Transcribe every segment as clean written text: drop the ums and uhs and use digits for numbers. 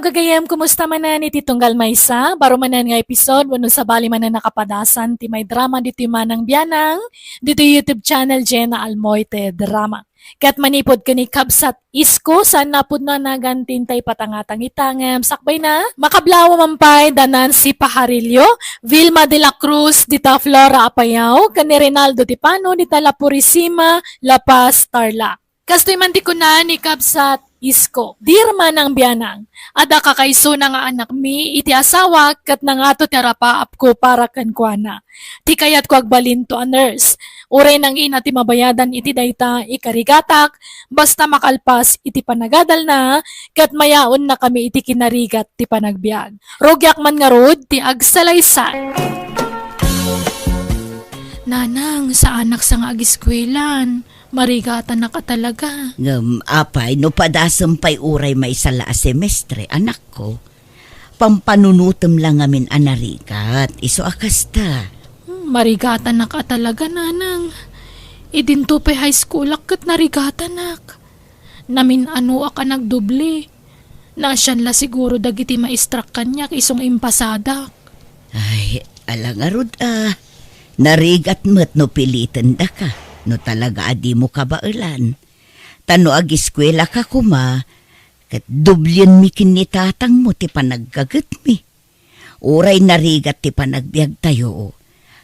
gagayam, kumusta manan iti tunggal maysa? Baro manan nga episode, wano sa bali manan nakapadasan, ti may drama dito manang biyanang, dito YouTube channel Jenna Almoite Drama. Kat manipod ka ni Kabsat Isko, saan napod na nagantintay patangatang itangem, sakbay na, makablawa mampay, danan si Pajarillo, Vilma de la Cruz, dita Flora Apayao, kani Rinaldo Tipano, dita La Purisima, La Paz, Tarlac. Kastoy man di ko na ni Kabsat Isko, dirma ng biyanang, ada kakaiso na nga anak mi, iti asawa, kat na nga to terapaap ko para kankwana. Ti kayat ko agbalin to a nurse, uray nang ina ti mabayadan iti dayta, ikarigatak, basta makalpas iti panagadal na, kat mayaon na kami iti kinarigat ti panagbiag. Rogyak man nga rod, ti agsalaysan. Nanang, sa anak sa nga agiskwelan, marigatan na ka talaga. Apay, no padasampay uray may sala a semestre, anak ko. Pampanunutom lang amin anarigat, iso akasta. Marigatan na ka talaga, nanang. Idinto pa high school kat narigatan nak. Namin ano ka nagdubli. Nasyan la siguro dagiti maistrak kanya isong impasadak. Ay, alangarod narigat mo't no pilitan da ka. No talaga adi mo kabailan. Tano agiskwela ka kuma, kat dublyan mi kinitatang mo ti panaggagat mi. Uray narigat ti panagbiag tayo,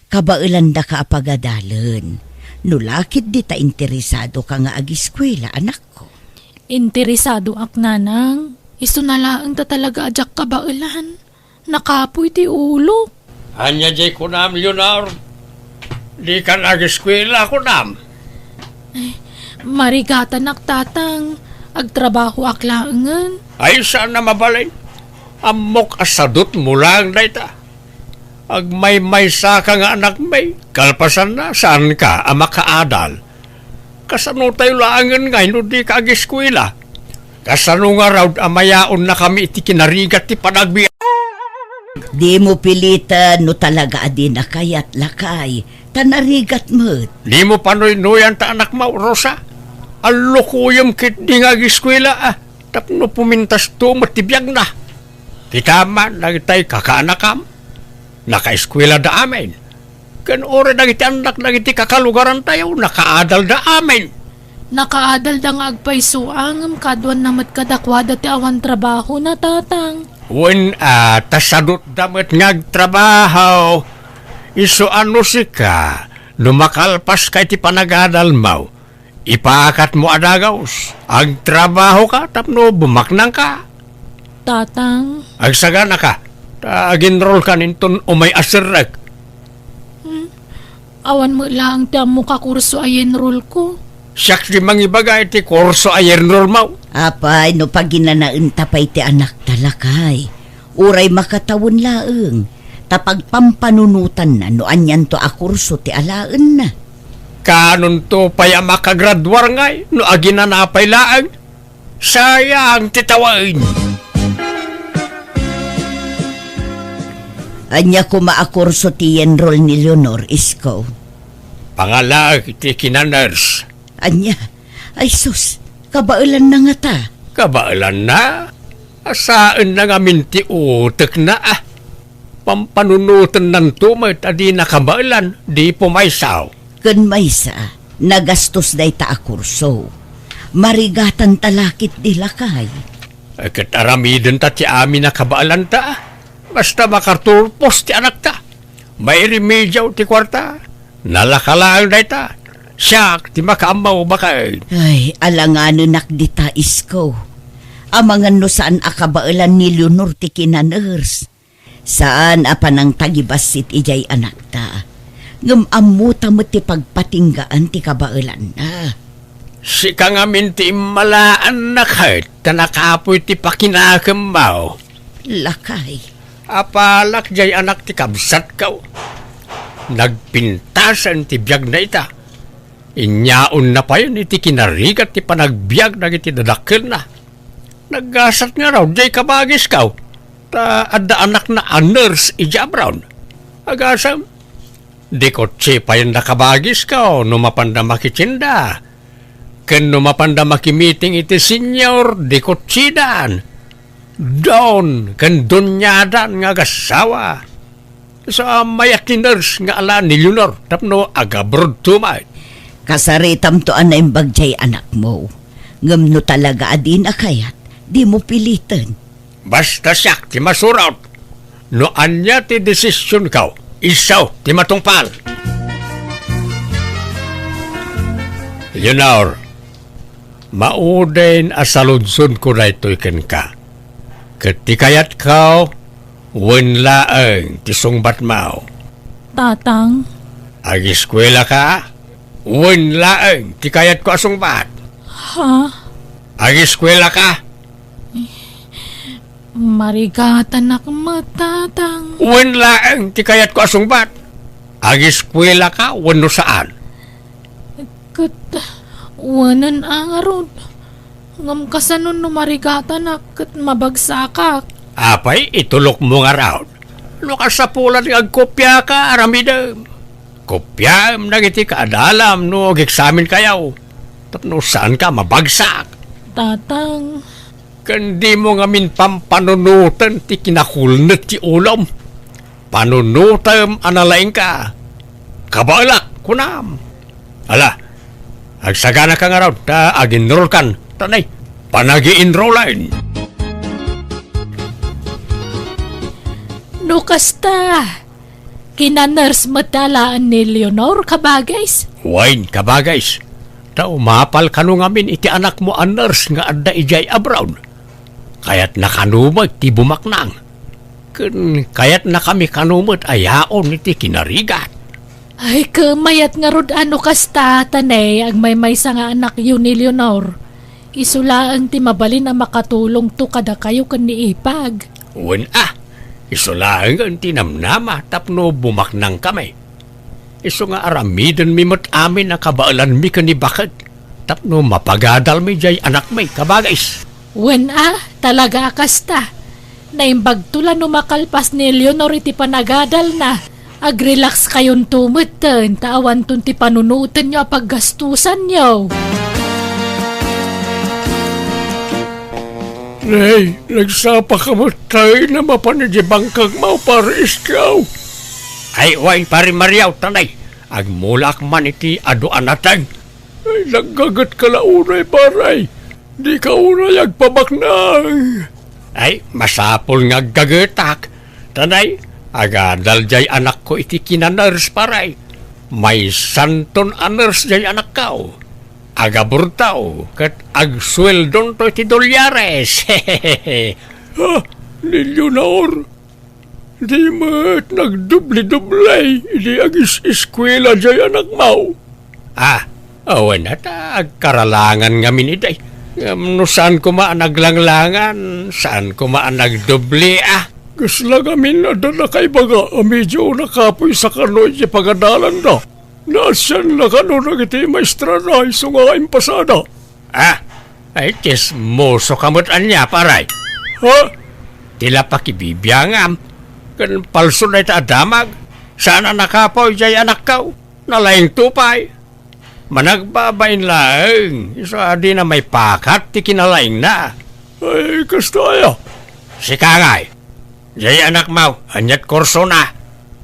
kabailan da ka apagadalan. No lakit di ta interesado ka nga agiskwela, anak ko. Interesado ak nanang, iso nalaang ta talaga ajak kabailan. Nakapoy ti ulo. Anya jay ko nam, Leonor. Di ka nag-eskwela ko nam. Marigatan ak tatang, agtrabaho ak laangan. Ay saan na mabalay? Amok asadot mo lang dayta. Agmay-may sa ka nga anak may. Kalpasan na, saan ka amakaadal? Kasano tayo laangan nga, no di ka ag-eskwela. Kasano nga raw amayaon na kami iti kinarigat ti panagbi. Di mo pilitan no talaga adi na kayat lakay. Tanarigat mo't. Di mo panoy-noyan ta anak mo, Rosa. Alukuyam kit di nga giskwela Tapno pumintas to matibiyag na. Titama, nagitay kakaanakam. Naka-eskwela da amin. Kan ore nagiti anak nagiti kakalugaran tayo, nakaadal da amin. Nakaadal da nga agpaysuang, kadwan namat kadakwada ti awan trabaho na tatang. Wen tasadot damat ngagtrabaho. Iso ano si ka, numakalpas kay ti panagadal mo. Ipaakat mo adagaws. Ang trabaho ka, tapno bumaknang ka. Tatang, Agsagana ka, ag-enroll ka ninton umay asirek. awan mo lang ti mo kakurso ay enroll ko. Siyaks di mangibagay ti kurso ay enroll mo. Apay, no pag ginanaan tapay ti anak talakay. Uray makatawon laeng. Tapag pampanunutan na no anyan to akurso ti alaan na. Kanon to paya makagradwar ngay, no aginanapay laang. Sayang titawain. Anya ko maakurso ti enroll ni Leonor Isko. Pangalag ti kinaners. Anya, ay sus, kabailan na nga ta. Kabailan na? Asaan na nga minti utek na Pampanunutan ng tumit adi nakabailan, di pumaysaw. Kun maysa, nagastos day ta akurso. Marigatan talakit di lakay. Kat aramidin ta ti amin nakabailan ta. Basta makarturpos ti anak ta. May remedyaw ti kwarta. Nalakalang day ta. Siyak ti makaamaw bakay. Ay, alangano nakdita Isko. Amangan no saan akabailan ni Leonor ti kinaners. Saan apanang tagibasit ijay anak ta. Ngamamuta mo ti pagpatinggaan ti kabailan na. Si ka nga minti malaan na kahit na nakapoy ti pakinakamaw. Lakay. Apalak jay anak ti kabsat kaw. Nagpintasan ti biyag na ita. Inyaon na pa yun iti kinarigat ti panagbiag na iti dadakil na. Naggasat nga raw jay kabagis kaw. Adda anak na a nurse ija brown. Agasam. Di ko pa yung nakabagis ka no mapanda makichinda. Ken no mapanda makimiting iti senior, di ko tsidan. Doon, kandunyadan nga gasawa. Sa mayat ni nurse nga ala ni Leonor, tapno agabrod tumay. Kasaritam to ana imbagjay anak mo. Ngam no talaga adin akayat, di mo pilitan. Basta siyak ti masuraw. No anya ti desisyon kaw, isaw ti matungpal. Leonor, maudain asalunsun ko na ito'y ka. Ketikayat kaw, wenlaeng ti sungbat mao. Tatang, Ag-eskwela ka, wenlaeng ti kayat ko asungbat. ha? Ag-eskwela ka, Marigatan mo, tatang. wenlaeng ti kayat ko asungbat. Ag-eskwela ka, wenno saan. Kat, wanan ang arod. Ngam kasanon no marigatan kat mabagsakak. Apay, itulok mo nga raw. No kasapulan nga agkopya ka, aramidem. Kopya, nagiti ka adalam, no ag-examen kayaw. Tapno saan ka mabagsak. Tatang, Kandi mo nga min pampanunutan ti kinakulnet ti ulam. Panunutam analaing ka. Kabalak, kunam. Ala, agsagana ka nga raw, ta ag-enroll kan. Tanay, panagi-enrollan. no kasta. Kina-nurse matalaan ni Leonor kabagays. Wain kabagays. Ta umapal kanu ngamin iti anak mo a nurse nga adda ijay abroad. Kayat nakanumag ti bumaknang. Kayat na kami kanumag ayaon iti kinarigat. Ay, kamayat nga rod ano kasta, tanay, ang may sa nga anak yun ni Leonor. Isulaan ti mabalin ang makatulong to kada kayo kan ni Ipag. Wen isulaang ang tinamnama tapno bumaknang kami. Iso nga aramiden mi mat amin na kabaalan mi kanibakad. Tapno mapagadal mi jay anak may kabagays. Wen talaga kasta. Naimbag tula no makalpas ni Leonor iti panagadal na. Ag-relax kayon tumutan, tawan tun ti panunutan nyo paggastusan nyo. Nay, nagsapa ka mo tayo na mapanidibangkag mo para iskaw. Ay, way, pari Mariaw, tanay. Agmulak man iti ado anatang. Ay, naggagat ka launay, paray. Di ka unay agpabaknang. Ay, masapol nga gagatak. Tanay, agadal jay anak ko iti kinaners, paray. May santon aners jay anak kao. Agaburtaw, kat agsweldon to iti dolyares. Ha, ni Leonor. Di mat nagdubli-dublay, di agis-eskwela jay anak mau. Awan at agkaralangan ngamin iday. No saan ko naglangangan, saan ko nagdubli Gasla gamin na na kay baga, medyo nakapoy sa kanoy di pagadalan na. Nasyan na kano nagiti maestra na iso nga impasada. Ay chismoso kamot anya, paray. Ha? Tila pakibibiyangam. Kan palso na ita adamag. Sana nakapoy jay anak kaw. Nalayang tupay. Managbabain lang. Isa di na may pakat ti kinalaing na. Ay, kastaya. Si Kangay. Jay anak mau, anyat korso na.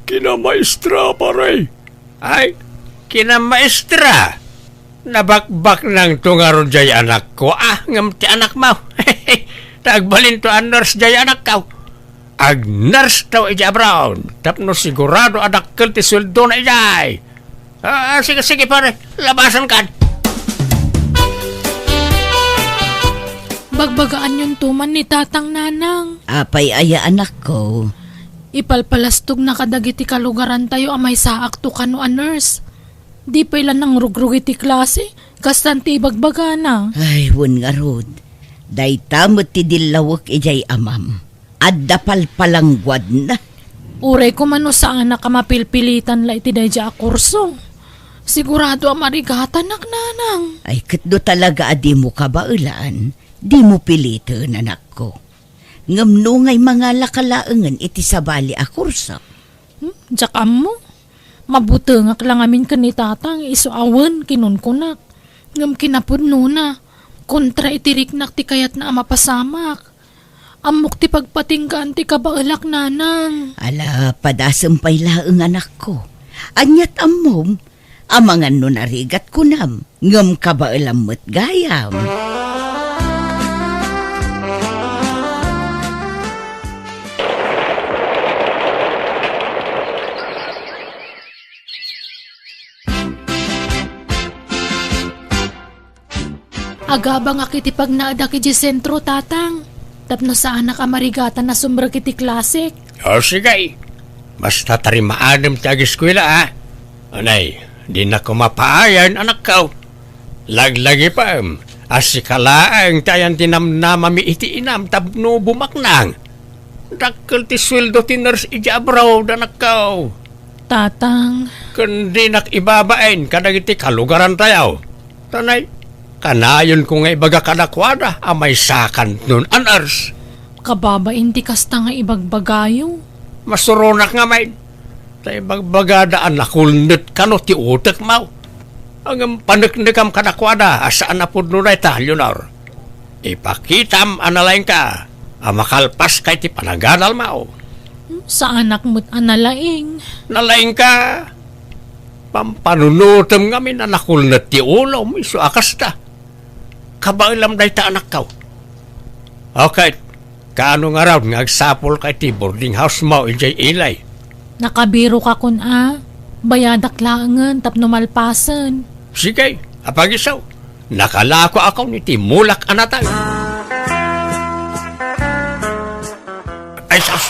Kinamaestra, paray. Ay, kinamaestra. Nabakbak ng tungaro jay anak ko. Ngam ti anak mau. Tagbalin to ang nurse jay anak ko. Ag nurse taw ija brown. Tapno sigurado anak kel ti sweldo na ijay. Sige pare, labasan kan. Bagbagaan yung tuman ni tatang nanang. Apay aya anak ko. Ipalpalastog na kadagiti kalugaran tayo amay saak to kano a nurse. Di pa ilan ng rugrug iti klase, kastan ti ibagbaga na. Ay, wun nga rod. Day tamot ti dilawak ijay amam. Adda palpalangwad na. Uray ko mano saan na kamapilpilitan la iti dayja a kurso. Sigurado ang marigatan nak nanang. Ay, katdo talaga adi mo kabailan. Di mo pilitan, anak ko. Ngamno ngay mga lakalaangan iti sabali a kurso. Jakam mo? Mabutengak lang amin ni tatang iso awan kinunkunak. Ngam kinapudno na. Kontra itiriknak ti kayat na amapasamak. Amok ti pagpatinggaan ti kabailak nanang. Ala, padasampay laeng anak ko. Anyat amom, amangan no narigat ko nam, ngam ka ba alamot gayam? Agabang akiti pag naada ki sentro tatang. Tapno sa anak amarigatan na sumber kiti klasik. O sige, basta tarimaadam ti agiskwela Anay, di na ko mapaayan anak ko. Laglagi pa, asikalaang tayan tinamnamami iti inam tabno bumaknang. Dakkel ti sweldo ti nurse ijabraw anak ko. Tatang, Kundi nak ibabain kadag iti kalugaran tayaw. Tanay, kanayon ko nga ibaga kadakwada amay sakan nun anars. kababain ti kasta nga ibagbagayo. Masurunak nga may. Tay bagbagadaan nakulnit ka no ti utek mau. Ang paneknekam kadakwada asaan na pud nunay ta, Leonor. Ipakitam analain ka. Makalpas kay ti panagadal mau. Sa anak mo't analaing. Nalain ka. Pampanunutem nga min nakulnit ti ulo mo iso akasta. Kabailam day ta anak kaw. Okay. Kaano nga raw nga agsapol kay ti boarding house mo injay ilay. Nakabiro ka kun bayadak laangan tapno malpasan. Sige, apagisaw. Nakalako ako ni ti mulak anatay. Ay sus,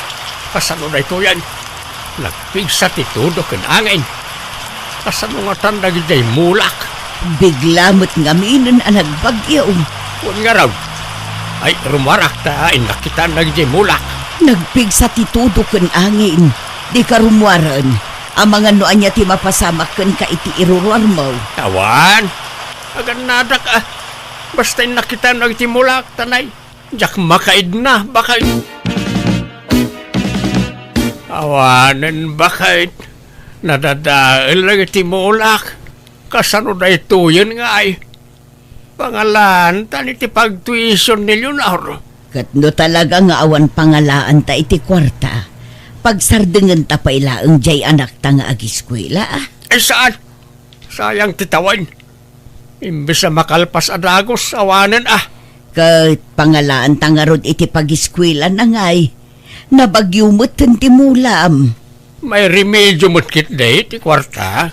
kasano na ito yan? Nagpigsa ti tudo ken angin. Kasano nga tanda gijay mulak? Biglamot nga minon ang nagbagyo. Kung nga raw, ay rumarak ta nakita na gijay mulak. Nagpigsa ti tudo ken angin. Di ka rumwaran. Ang mga noan niya ti mapasamak ken ka iti iruruar mo. Tawan, agan nadak Basta nakita na gijay mulak, tanay. Jak makaid na, bakit? Awanan bakit? Nadadaal lang iti mulak. Kasano na ito yun nga ay. Pangalan, tani ti pagtuition ni Leonor. Katno talaga nga awan pangalaan ta iti kwarta. Pagsardengan ta pa ilaang jay anak ta nga agiskwela Ay saan? Sayang titawan. Imbes na makalpas adagos, awanan Kat pangalaan ta nga rod iti pagiskwela na ngay. Nabagyumot ti mulam. May remedyo mo't kit day, ti kwarta.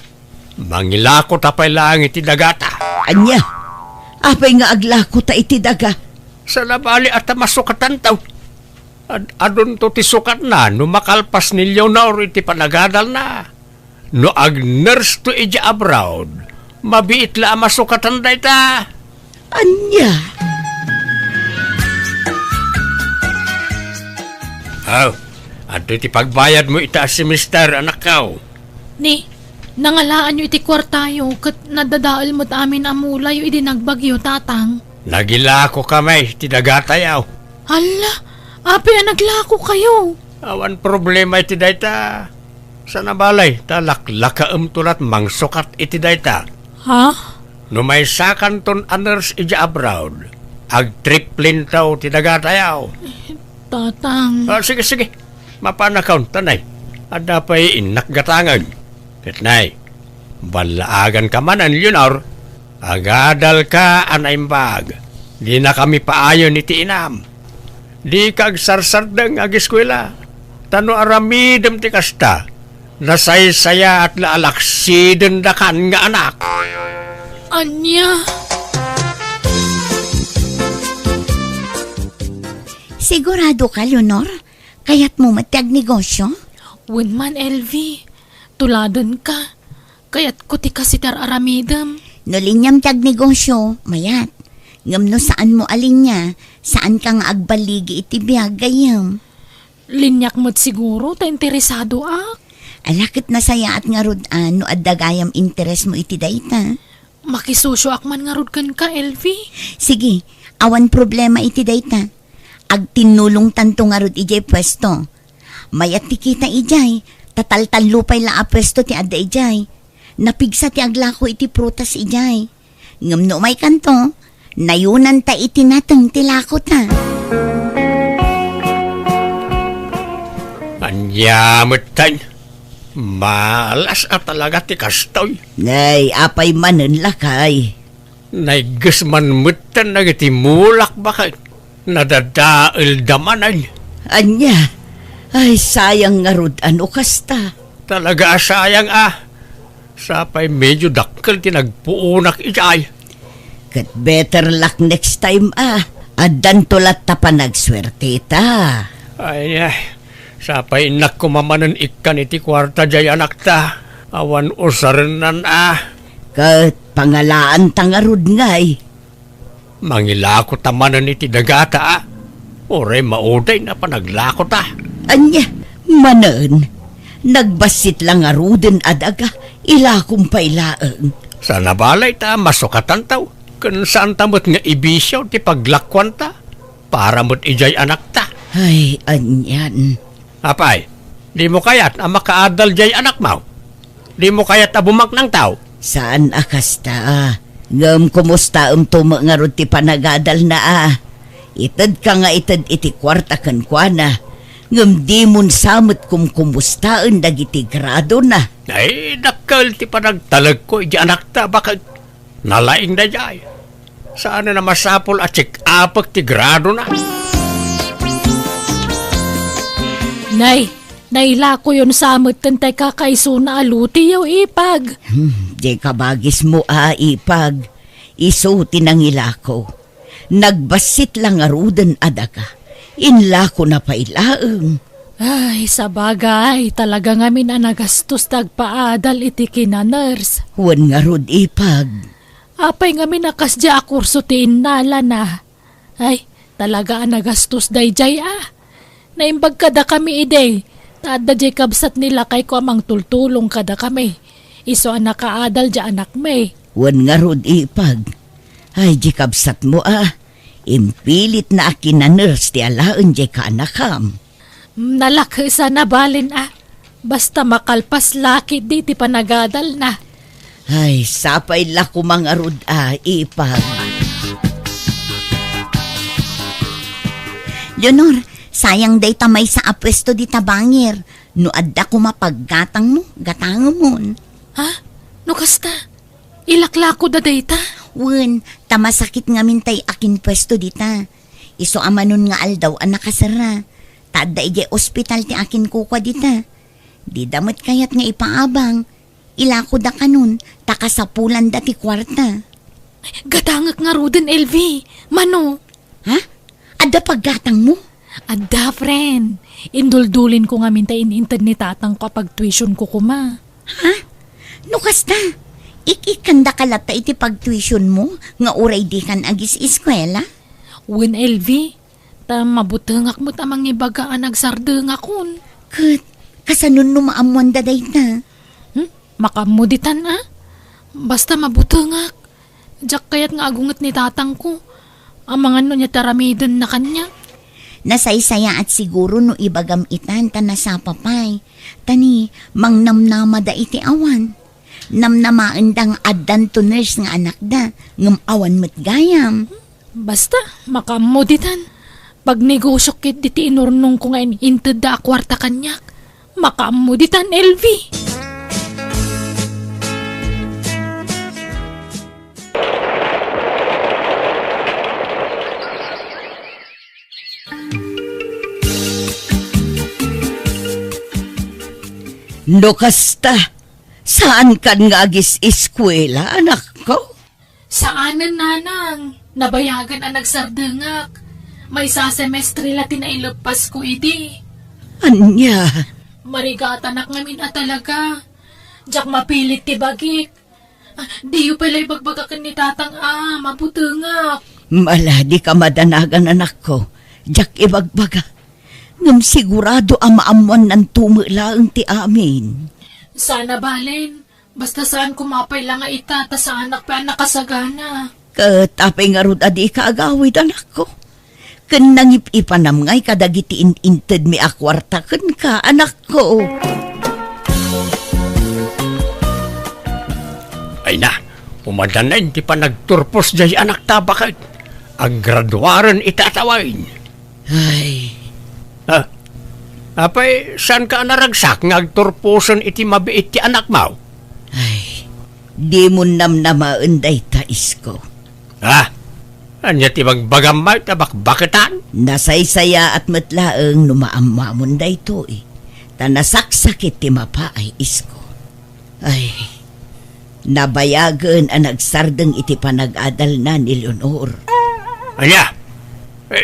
Mangilako tapay lang iti dagata. Anya, apay nga aglako ta iti daga. Sa labali at masukatan taw. Adon to ti sukat na, no makalpas ni Leonor iti panagadal na. No ag-nurse to ija abroad, mabiit la masukatan day ta. Anya, Ato iti pagbayad mo ita semester, anak kaw. Ni, nangalaan nyo iti kwartayo kat nadadaal mo't amin amulay iti nagbagyo tatang. Nagilako kamay, ti dagatayaw. Hala, api naglako kayo. Awan problema iti dayta. Sa nabalay, talaklakaam tulat mangsukat iti dayta. Ha? No may sakan ton aners ija abroad, ag-triplin taw ti dagatayaw. Tatang. Sige. Mapanakaw, tanay. Ada pa'y inakgatangan. Kitnay, balaagan ka man ang Leonor. Agadal ka anaimbag. Di na kami paayon iti inam. Di kag sarsardang agiskwela. Tano aramidem ti kasta. Nasaysaya at laalaksiden dakan nga anak. Anya. sigurado ka, Leonor? Kaya't mo matiag negosyo? Wunman, LV. Tuladon ka. Kaya't kuti kasitar aramidam. No linyam tiag negosyo, mayat. Ngam no saan mo alinya, saan ka nga agbaligi iti biyag gayam. Linyak mo't siguro, ta interesado Alakit na saya at nga rudan no addagayam interes mo iti dayta. Makisusyo akman nga rudkan ka, LV. Sige, awan problema iti dayta. Agtinulong tanto nga rod ijay pwesto. Mayat ti kita ijay, tataltal lupay la a pwesto ti adda ijay. Napigsa ti aglako iti prutas ijay. Ngam no may kanto, nayunan ta iti natang ti lako ta. Nyamatan. Malas at talaga ti kastoy. Nay, apay manen lakay. Naigas man mutan na iti mulak bakit. Nadadail damanan. Anya, ay sayang nga rod ano kasta. Talaga sayang Sapay medyo dakkel tinagpuunak ijay. Kat better luck next time Addan tulat ta pa nagswerte ta. Ay, sapay inak kumamanan ikan iti kwarta jay anak ta. Awan usarenan Kat pangalaan ta nga rod ngay. Mangilako tamanan iti dagata Ore mauday na panaglako ta. Anya, manen. Nagbasit lang nga ruden adaga. Ilakom pailaeng. Sa nabalay ta masukatan taw. Kun saan tamot nga ibisyaw ti paglakwan ta. Para mo't ijay anak ta. Ay, anyan. Apay, di mo kayat ang makaadal jay anak mo? Di mo kayat abumak ng tao? Saan akasta? Ngam kumusta tuma nga rod ti panagadal na Itad ka nga itad iti kwarta kan kwa na. Ngam di mon samot kumustaan dagiti grado na. Ay, nakal ti panagtalag ko iti anak ta. Bakit nalaing na jay? Saan na masapol at check-up ti grado na? Nay, naila ko yun sa amot tantay kakaiso na aluti yaw ipag. Di kabagis mo ipag. Isuti ng ilako. Nagbasit lang aruden adaga. Inlako na pailaeng. Ay, sa bagay, talaga ngamin nagastos tagpaadal iti kinaners. Huwan nga rod ipag. Apay ngamin nakasya akurso ti innala na. Ay, talaga nagastos dayjay Naimbag kada kami ide. Tada jay kabsat nila kay ko amang tultulong kada kami. Iso anak kaadal dya anak may. Huwan nga rod ipag. Ay, di kabsat mo Impilit na akin na nurse ti alaen di ka anakam. Nalaki sa nabalin Basta makalpas laki di ti panagadal na. Ay, sapay lako mga rod ipag. Leonor, sayang day tamay sa apwesto di tabangir. No adda ko mapaggatang mo, gatang mo. Ha? No kasta? Ilaklako da data? Wen, tamasakit nga mintay akin pwesto dita. Iso amanon nga aldaw ang nakasara. Tada ije ospital ti akin kukwa dita. Di damot kayat nga ipaabang. Ilako da kanun, takasapulan da ti kwarta. Gatangak nga ruden LV. Mano? Ha? Adda paggatang mo? Adda, friend. Induldulin ko nga mintay in-internet tatang kapag tuition ko kuma. Ha? No kasta? Ikikanda kalata iti pag-tuition mo nga uray di kan agis eskwela? Wen LV, mabutengak mo tamang ibagaan nagsardengak kun. Kat, kasanon no maamuan daday na. Makamuditan Basta mabutengak. Diyak kayat nga agungat ni tatang ko. Amangan no niya taramidon na kanya. Nasaysaya at siguro no ibagam itan ta nasapapay. Tani, mangnamnama da iti awan. Namnamaendang addan to nurse nga anak da, ngam awan met gayam. Basta, makamuditan. Pag negosyo kit diti inurnong ko nga inted da kwarta kanyak. Makamuditan, LV. No kasta, saan kan nga agis eskwela, anak ko? Saanan, nanang? Nabayagan ang nagsardengak. May sa semestre la tinailapas ko idi. Anya, Marigatanak ngamin talaga. Diyak mapilit ti bagik. Di yu pala ibagbagakan ni tatang mabutengak. maladi ka madanagan anak ko. Jak ibagbaga. Ngam sigurado ang maamuan ng tumulaang ti amin. Sana balen. Basta saan kumapay lang nga itata sa anak pa nakasagana. Katapay nga rod adi ka agawid anak ko. Kan nangip-ipanam ngay kadagiti inted mi akwarta kan ka anak ko. Ay na, umadan na hindi pa nagturpos jay anak ta. Bakit? Ang graduaran itatawain. Ay, Apay, saan ka naragsak ngagturpuson iti mabiit ti anak mo? Ay, di mo namnamaan day ta, Isko. Ha? Anya ti magbagamay tabakbakitan? Nasaysaya at matlaeng numaamamon day to Tanasaksakit ti mapaay, Isko. Ay, nabayagan ang nagsardeng iti panag-adal na ni Leonor. Anya?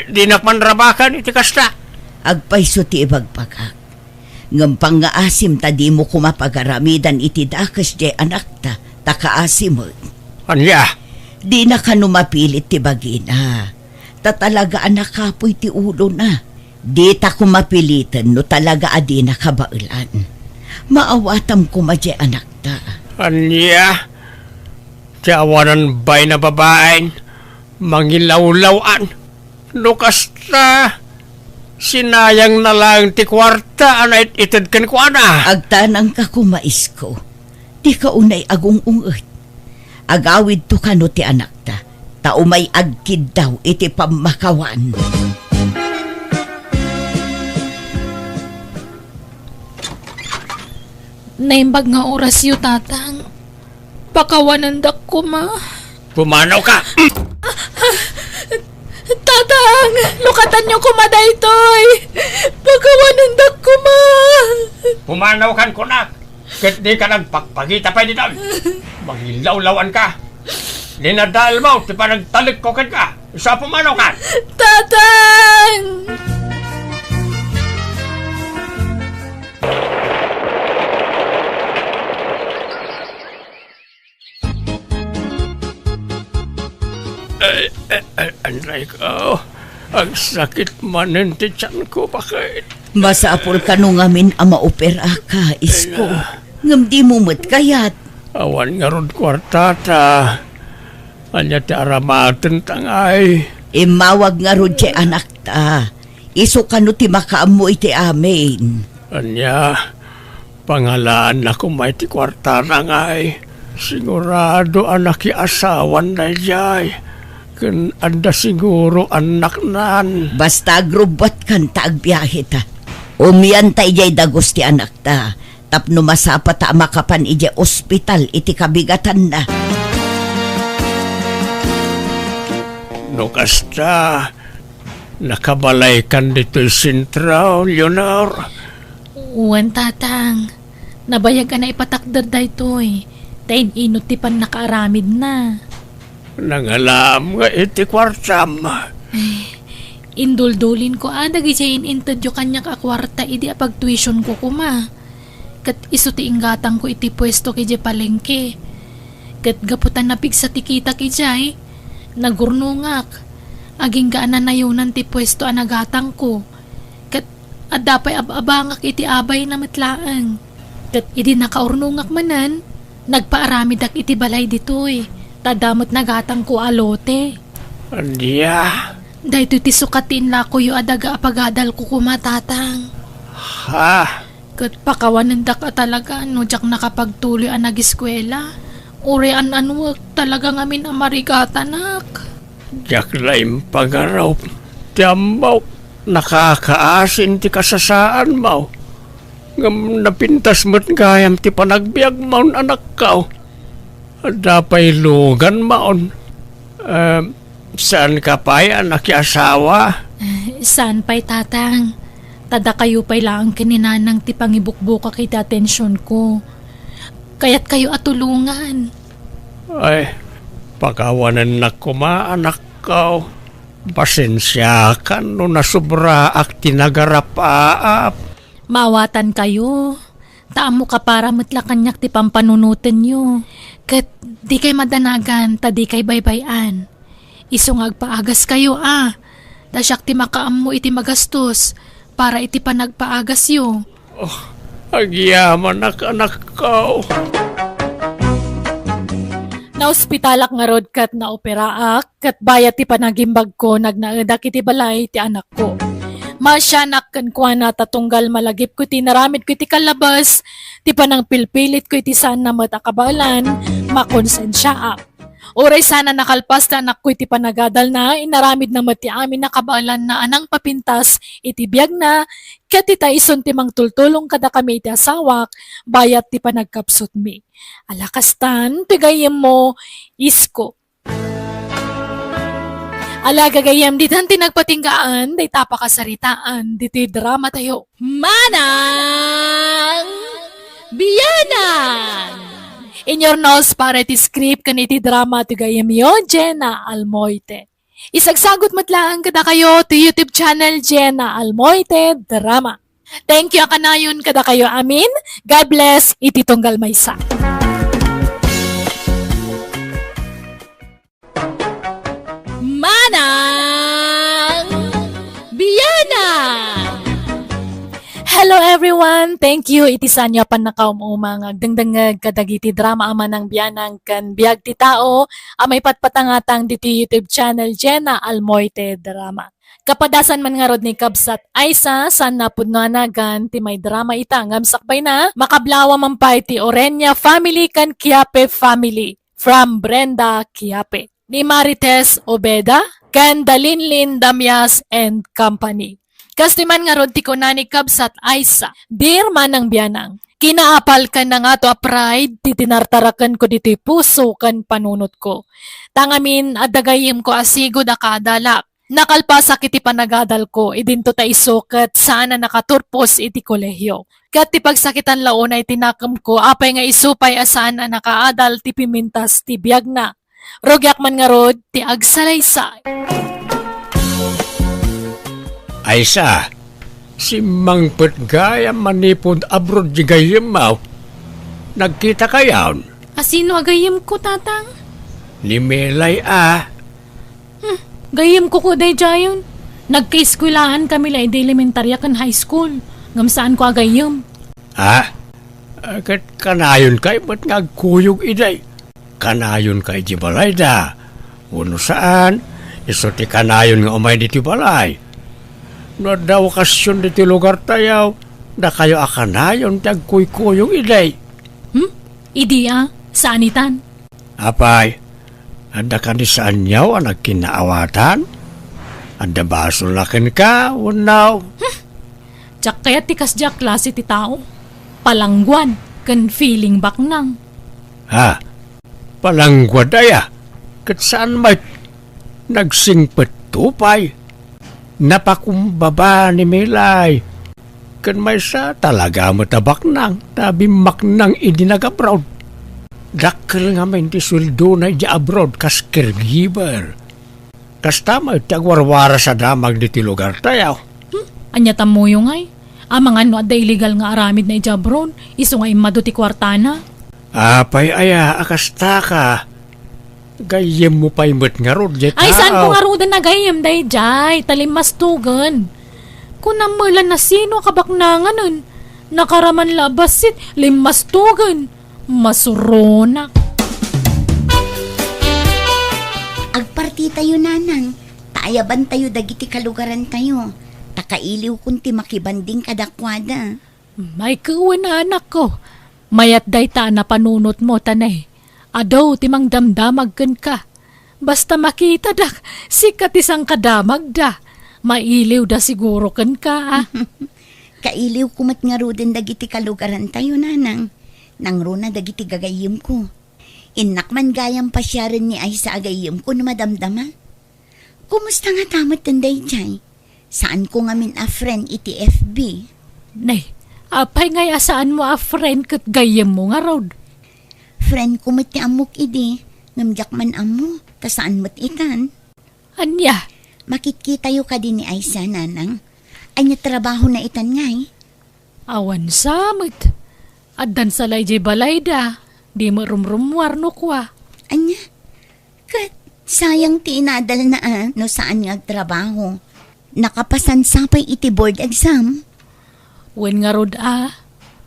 Di nakmanrabakan iti kasta. Agpayso ti ibagpagak. Ngampang nga asim ta di mo kumapagaramidan iti dakas di anak ta, takaasim mo. Anya? Di na ka numapilit ti bagina. Ta talaga anak kapoy ti ulo na. Di ta kumapilitan no talaga adi na kabailan. Maawatam kumadya anak ta. Anya? Tiawanan bay na babaeng mangilawlawan. No kasta sinayang na lang ti kwarta anay itid kan ko ana. Agtanang ka kumais ko. Di ka unay agong unget. Agawid to ka no ti anak ta. Taumay agkid daw iti pamakawan. Naimbag nga oras yu, tatang. Pakawanandak ko, ma. Pumanaw ka! Tatang, lukatan niyo ko, madaytoy. Pakawanandak ko, ma. Pumanaw kan ko na! Kat di ka nagpagpagita pa dito. Magilawlawan ka. Linadal mo, ti pa nagtalik ko ka. Isa pumanaw ka! Tatang! Anray ko, ang sakit manin ti tiyan ko, bakit? Masapol ka nung amin ang maopera ka, Isko. Ngam di mo mat kayat. Awan nga ron kwartata. Anya ti aramaten tangay. Imawag nga rodje anak ta. Iso ka no ti makaamu iti amin. Anya, pangalaan na kumay ti kwartana ngay. Sigurado anak ki asawan na jay. Kan anda siguro anak nan. Basta agrobot kan ta agbiyahe ta. Umiyan ta ijay dagos ti anak ta. Tapno masapa ta makapan ijay ospital iti kabigatan na. No kasta, nakabalay kan dito'y sintraw, Leonor. Uwan, tatang. Nabayag ka na ipatakder daytoy. Tayin inot ti pan nakaaramid na. Nangalam nga iti kwartam. Induldulin ko dagijayin intadyo kanya kakwarta idi apag-tuition ko kuma. Kat iso ti inggatang ko iti pwesto kay palengke. Kat gaputan na pigsa ti kita kay jay. Nagurnungak. Aging gaanan na yunan ti pwesto anagatang ko. Kat adapay ababangak iti abay na matlaang. Kat idi nakaurnungak manan. Nagpaaramid ak iti balay ditoy. Tadamot nagatang ko alote. Andiya. Dahito ti sukatin la ko yu adaga apagadal ko kumatatang. Ha? Kat pakawananda ka talaga no jak nakapagtuloy ang nag-eskwela. Uri anwag talaga ngamin ang marigatanak. Jak laim pagaraw. Tiamaw, nakakaasin ti kasasaan mo. Ngam napintas mo't gayam ti panagbiag maun anak ka. Dapay lugan maon. Saan ka pa'y anak asawa? Saan pa'y tatang? Tada kayo pa'y lang kininanang ti pangibukbuka kay atensyon ko. Kaya't kayo atulungan. Ay, pagawanan na kuma anak ka. Pasensya ka no nasubra ak tinagarapaap. Mawatan kayo. Taamo ka para matlakanyak ti pampanunutin nyo. Kat di kay madanagan, tadi kay baybayan. Isong agpaagas kayo Dasyak ti makaammo iti magastos para iti panagpaagas yo. Oh, agyaman anak ka. Naospitalak nga rod kat na operaak, kat bayat ti panagimbag ko nagnaadak iti balay ti anak ko. Masyanak kan kwa na tatunggal malagip ko ti naramid ko ti kalabas, ti panang pilpilit ko iti saan na matakabalan, makonsensya ak. Oray sana nakalpas na anak ko iti panagadal na, inaramid na mati amin nakabalan na anang papintas, iti biyag na, ket ita ison ti mangtultulong kada kami iti asawak, bayat ti panagkapsot mi. Alakastan, pigayem mo, isko. Ala gagayam, ditan tinagpatinggaan, day tapakasaritaan, diti drama tayo. Manang Biyanan! In your nose para iti script kaniti drama ti gayam yo, Jenna Almoite. Isagsagot matlaan kada kayo to YouTube channel Jenna Almoite Drama. Thank you kanayon kada kayo amin. God bless, iti tunggal maysa. Manang Biyanan! Hello everyone! Thank you! Iti sanyo pan nakaumumang agdangdangag kadagiti drama ama ng biyanang kan biag ti tao amay patpatangatang diti YouTube channel Jenna Almoite Drama. Kapadasan man nga rod ni Kabsat Aisa san napudnoanagan ti may drama itangam sakbay na makablawa mampay ti Orenya family kan Kiape family from Brenda Kiape ni Marites Obeda kan Dalinlin Damias and Company. Kastiman nga rod ti kunani Kabsat Aisa, dear manang biyanang, kinaapal ka na nga to a pride, ti tinartarakan ko diti puso kan panunot ko. Tangamin adagayim ko asigod akadalak, nakalpasak iti panagadal ko, idinto ta isukat sana nakaturpos iti kolehyo. Kat ti pagsakitan laon ay tinakam ko, apay nga isupay asana nakaadal ti pimintas ti biyag na. Rogyak man nga rod, ti agsalaysay. Aisa, si Mang Petgaya manipod abroad di gayem mo. Nagkita kayaon? Asino agayim ko, tatang? Ni Melay Gayim ko ko day jayon. Nagka-eskwilahan kami la iti elementarya kan high school. Ngamsaan ko agayim. Kat kanayon kay ba't nagkuyog iday? Kanayon kay di balay da. Uno saan? Iso ti kanayon nga umay di ti balay. No daw okasyon diti lugar tayaw, da kayo akanayon tagkuy-kuyong iday. Idi saan itan? Apay, anda ka ni saan yaw ang nagkinaawatan? Anda basol na kin ka, unaw. Tsak kaya tikas jak klase ti tao. Palangguan, kan feeling back nang. Palangwad aya. Kat saan may nagsingpet tupay? Napakumbaba ni Melay. Kan may sa talaga matabak nang, tabi maknang idinag-abroad. Dakil nga may di sweldo na di-abroad kas caregiver. Kas tama iti agwarwara sa damag diti lugar tayaw. Anya tamo yung ay. Amang ano at illegal nga aramid na ijabron, iso nga imado ti kwartana. Apay aya, akasta ka. Gayem mo pa imot nga rod, jet Ay, saan ko nga rodan na gayem, day, jay, talimastugan. Kung namulan na sino kabaknangan nun, nakaraman labasit, limastugan, masuronak. Agparti tayo, nanang. Taayaban tayo dagiti kalugaran tayo. Takailiw kunti makibanding kadakwada. May kuwan na anak ko, mayat day ta na panunot mo, tanay. Adaw, timang damdamag kan ka. Basta makita dak, sikat isang kadamag da. Mailiw da siguro kan ka. Kailiw kumat nga ro din dagiti kalugaran tayo, nanang. Nang ro na dagiti gagayim ko. Inak man gayam pa siya rin ni ay sa agayim ko na madamdama. Kumusta nga tamat tanday jay? Saan ko nga min a friend iti FB? Nay, apay ngay asaan mo a friend kat gayem mo nga rod. Friend ko ti amok idi, ngamjak man amo, kasaan mo't itan. Anya? Makitkita yu ka din ni Aisa, nanang. Anya trabaho na itan ngay. Awan samot. Addan salay jay balay da. Di mo rumrumwar no kwa. Anya? Kat, sayang ti inadal na no saan nga trabaho. Nakapasan sapay iti board exam. Wen nga rod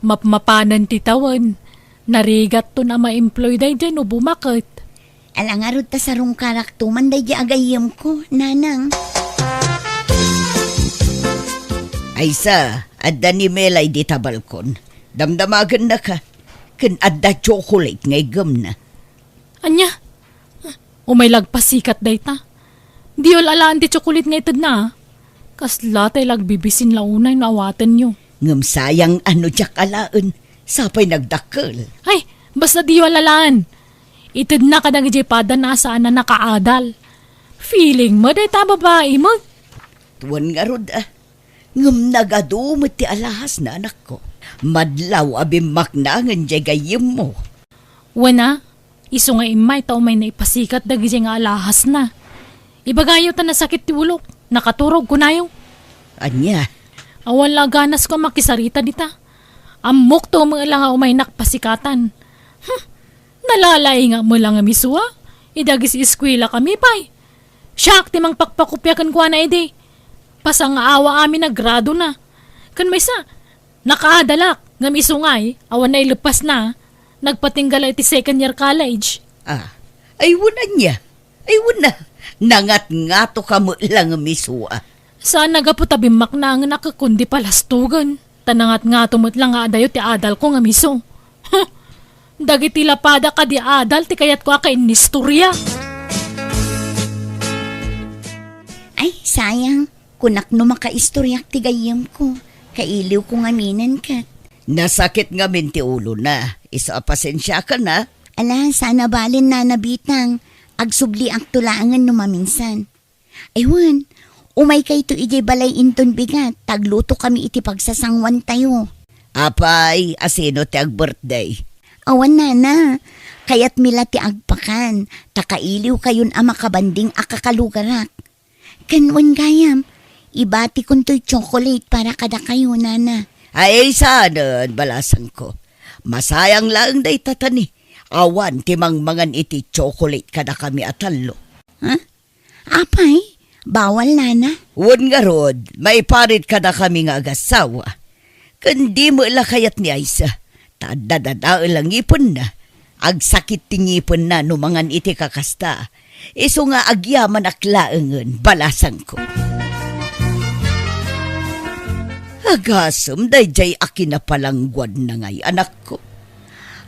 mapmapanan ti tawan. Narigat to na ma-employ day dyan o bumakit. Alangarod ta sarong karaktuman day di agayim ko, nanang. Aisa, adda ni Melay di ta balkon. Damdamagan na ka. Kan adda chocolate ngay gam na. Anya? Umay lagpasikat dayta. Di alaan ti chocolate nga itad na. Kasla tay lagbibisin launay na awatan nyo. Ngam sayang ano jak alaan. Sapay nagdakkel. Ay, basta di alaan. Itad na kadang pada na saan na nakaadal. Feeling mo dayta babae mo. Tuwan nga rod Ngam nagadumot ti alahas na anak ko. Madlaw abimak na ngan jay gayim mo. Wana, iso nga imay tao may naipasikat dagi nga alahas na. Ibagayo ta na sakit ti ulok, nakaturog kunayo. Anya, Awan laganas ko makisarita dita. Amok to mga lang nga umay nakpasikatan. Nalalay nga mo lang nga misua. Idagis eskwela kami pay. Siyak timang pakpakupyakan ko na ide. Pasang nga awa amin na grado na. Kan may sa, nakaadalak nga misungay, awan na ilupas na. Nagpatinggal iti second year college. ay wala niya. Ay wala. Nangat nga to ka mo lang misua. Saan nagaputabimmak na nga nakakundi palastugan. Tanangat nga tumot lang nga adayo ti adal ko nga miso. Dagiti lapada ka di adal ti kayat ko kay nistorya. Ay, sayang. Kunak no makaistoryak ti gayam ko. Kailiw ko nga minan ka. Nasakit nga min ti ulo na. Isa pasensya ka na. Ala, sana balin na nabitang. Agsubli ang tulangan no maminsan. Aywan, umay kay to ije balay inton bigat. Tagluto kami iti pagsasangwan tayo. Apay, asino ti ag-birthday. Awan na. Kaya't mila ti agpakan. Takailiw kayon ang makabanding akakalugarak. Kanwan gayam. Ibati kon to'y chocolate para kada kayo, nana. Ay, sana, balasan ko. Masayang lang day tatani. Awan, timangmangan iti chocolate kada kami atalo. Ha? Apay? Bawal, nana? Wan nga rod, may parit kada kami nga agasawa. Kandi mo kayat ni Aisa. Tadadada lang ipon na. Agsakit tingipon na numangan iti kakasta. Iso nga agyaman aklaangan, balasan ko. Agasam, dayjay akin na palangguan na ngay anak ko.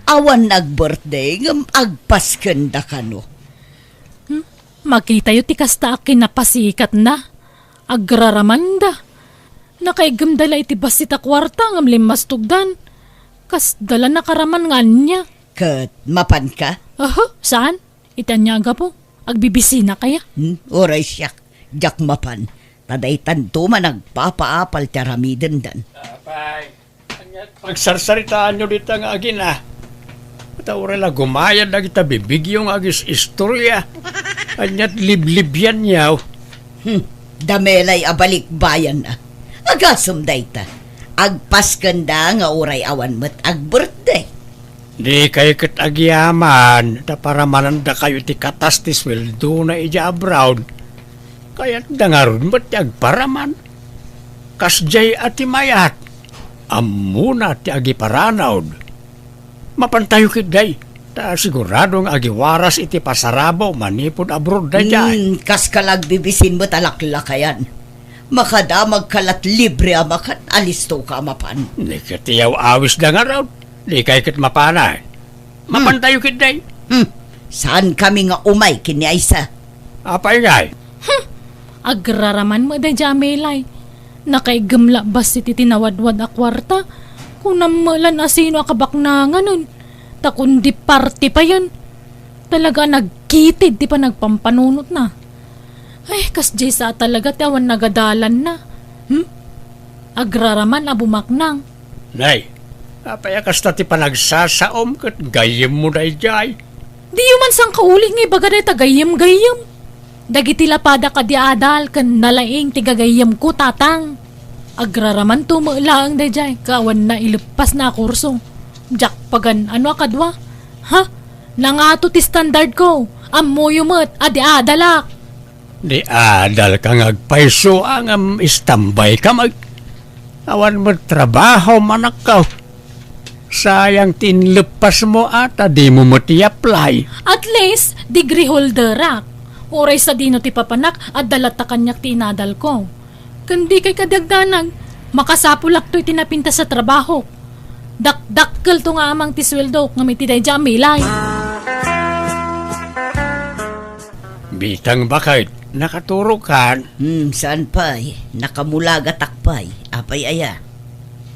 Awan nag-birthday, ngam agpaskanda ka no. Makita yu ti kasta akin na pasikat na. Agraramanda. Nakaigamdala iti basita kwarta ngam limas tugdan. Kas dala nakaraman nga niya. Kat, mapan ka? Saan? Itanyaga po. Agbibisi na kaya? Oray siyak, jak mapan. Taday tanto man nagpapaapal ti aramiden dan. Apay, pagsarsaritaan nyo dito nga agin Matawara la gumayad na kita bibigyong agis istorya. Anyat liblibyan yaw. Damelay abalik bayan na. Agasum dayta. Agpaskanda nga oray awan met ag-birthday. Di kayo kat agyaman, ta para mananda kayo ti katas ti sweldo na ija abroad. Kaya't dangarun ba't ti agparaman? Kasjay at ti mayat. Amuna ti agiparanawd. Mapantayo kitday. Ta siguradong agiwaras iti pasarabaw manipod abroad da jay. Kas kalagbibisin mo talaklakayan. Makadamag kalat libre amakan, alisto ka mapan. Di katiyaw awis dangarawd. Di kayo kat mapanay. Mapantayo kitday. Saan kami nga umay kini Aisa? Apay ngay. Agraraman mo da jamelay. Nakaigamla bas iti tinawadwad a kwarta. Kung namalan asino akabaknangan nun. Takundi party pa yun. Talaga nagkitid di pa nagpampanunot na. Ay, kasjay sa talaga tawan nagadalan na. Agraraman a bumaknang. Nay, apay kasta ti panagsasaom kat gayem mo da jay. Di yuman sang kauling nga bagay tagayam-gayam. Dagiti lapada ka di adal kan nalaing tigagayam ko tatang. Agraraman tumulaang da jay. Kawan na ilupas na kurso. Jak pagan ano akadwa? Ha? Nangato ti standard ko. Ammo yumot adi adalak. Di adal kang agpaiso ang istambay ka mag. Awan mo trabaho manakaw. Sayang tinlepas mo ata di mo mati-apply. At least, degree holder rak. Oray sa dino ti papanak at dalata kanyak ti inadal ko. Kandi kay kadagdanag, makasapulak to'y tinapinta sa trabaho. Dakdakkel to nga amang ti sweldo nga may tiday jamilay. Bitang bakit? Nakaturo kan? Saan pa'y? Nakamulaga takpay. Apay aya.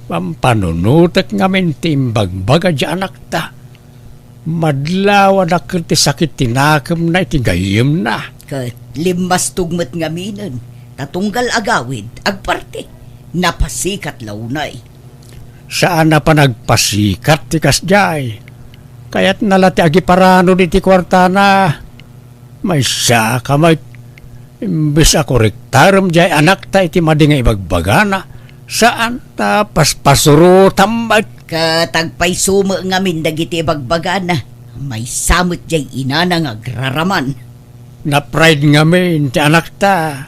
Pampanunutek ngamin timbagbaga di anak ta. Madlawa na ti sakit tinakam na itigayim na. Kat limas tugmet ngaminan. Tatunggal agawid, agparte. Napasikat launay. Saan na pa nagpasikat ti kasjay? Kaya't nalati agi parano di ti kwartana. May siya ka may imbis ako rektaram jay anak ta iti madingay ibagbagana. Saan ta paspasuro tambay? Katagpay suma ngamin dagiti bagbagana. May samot jay inana nga agraraman. Na-pride ngamin ti anak ta.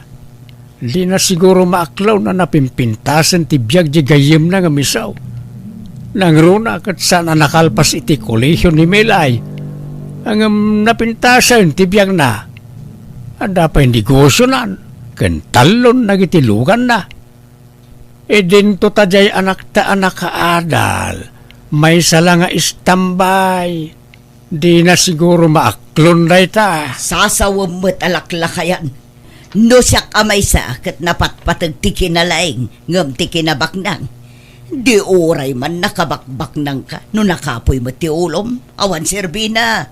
Di na siguro maaklaw na napimpintasan ti biyag di gayim na nga misaw. Nangruna kat sana nakalpas iti kolehiyo ni Melay. Ang napintasan ti biyag na. Ada pa hindi negosyonan. Kentalon nagitilugan na. E din to tajay anak ta anak kaadal. May sala nga istambay. Di na siguro maaklon na ita. Sasawam mo't alaklakayan. No siyak amay sa kat napatpatag ti kinalaing ngam ti kinabaknang. Di oray man nakabakbak nang ka no nakapoy mo ti ulom. Awan serbina.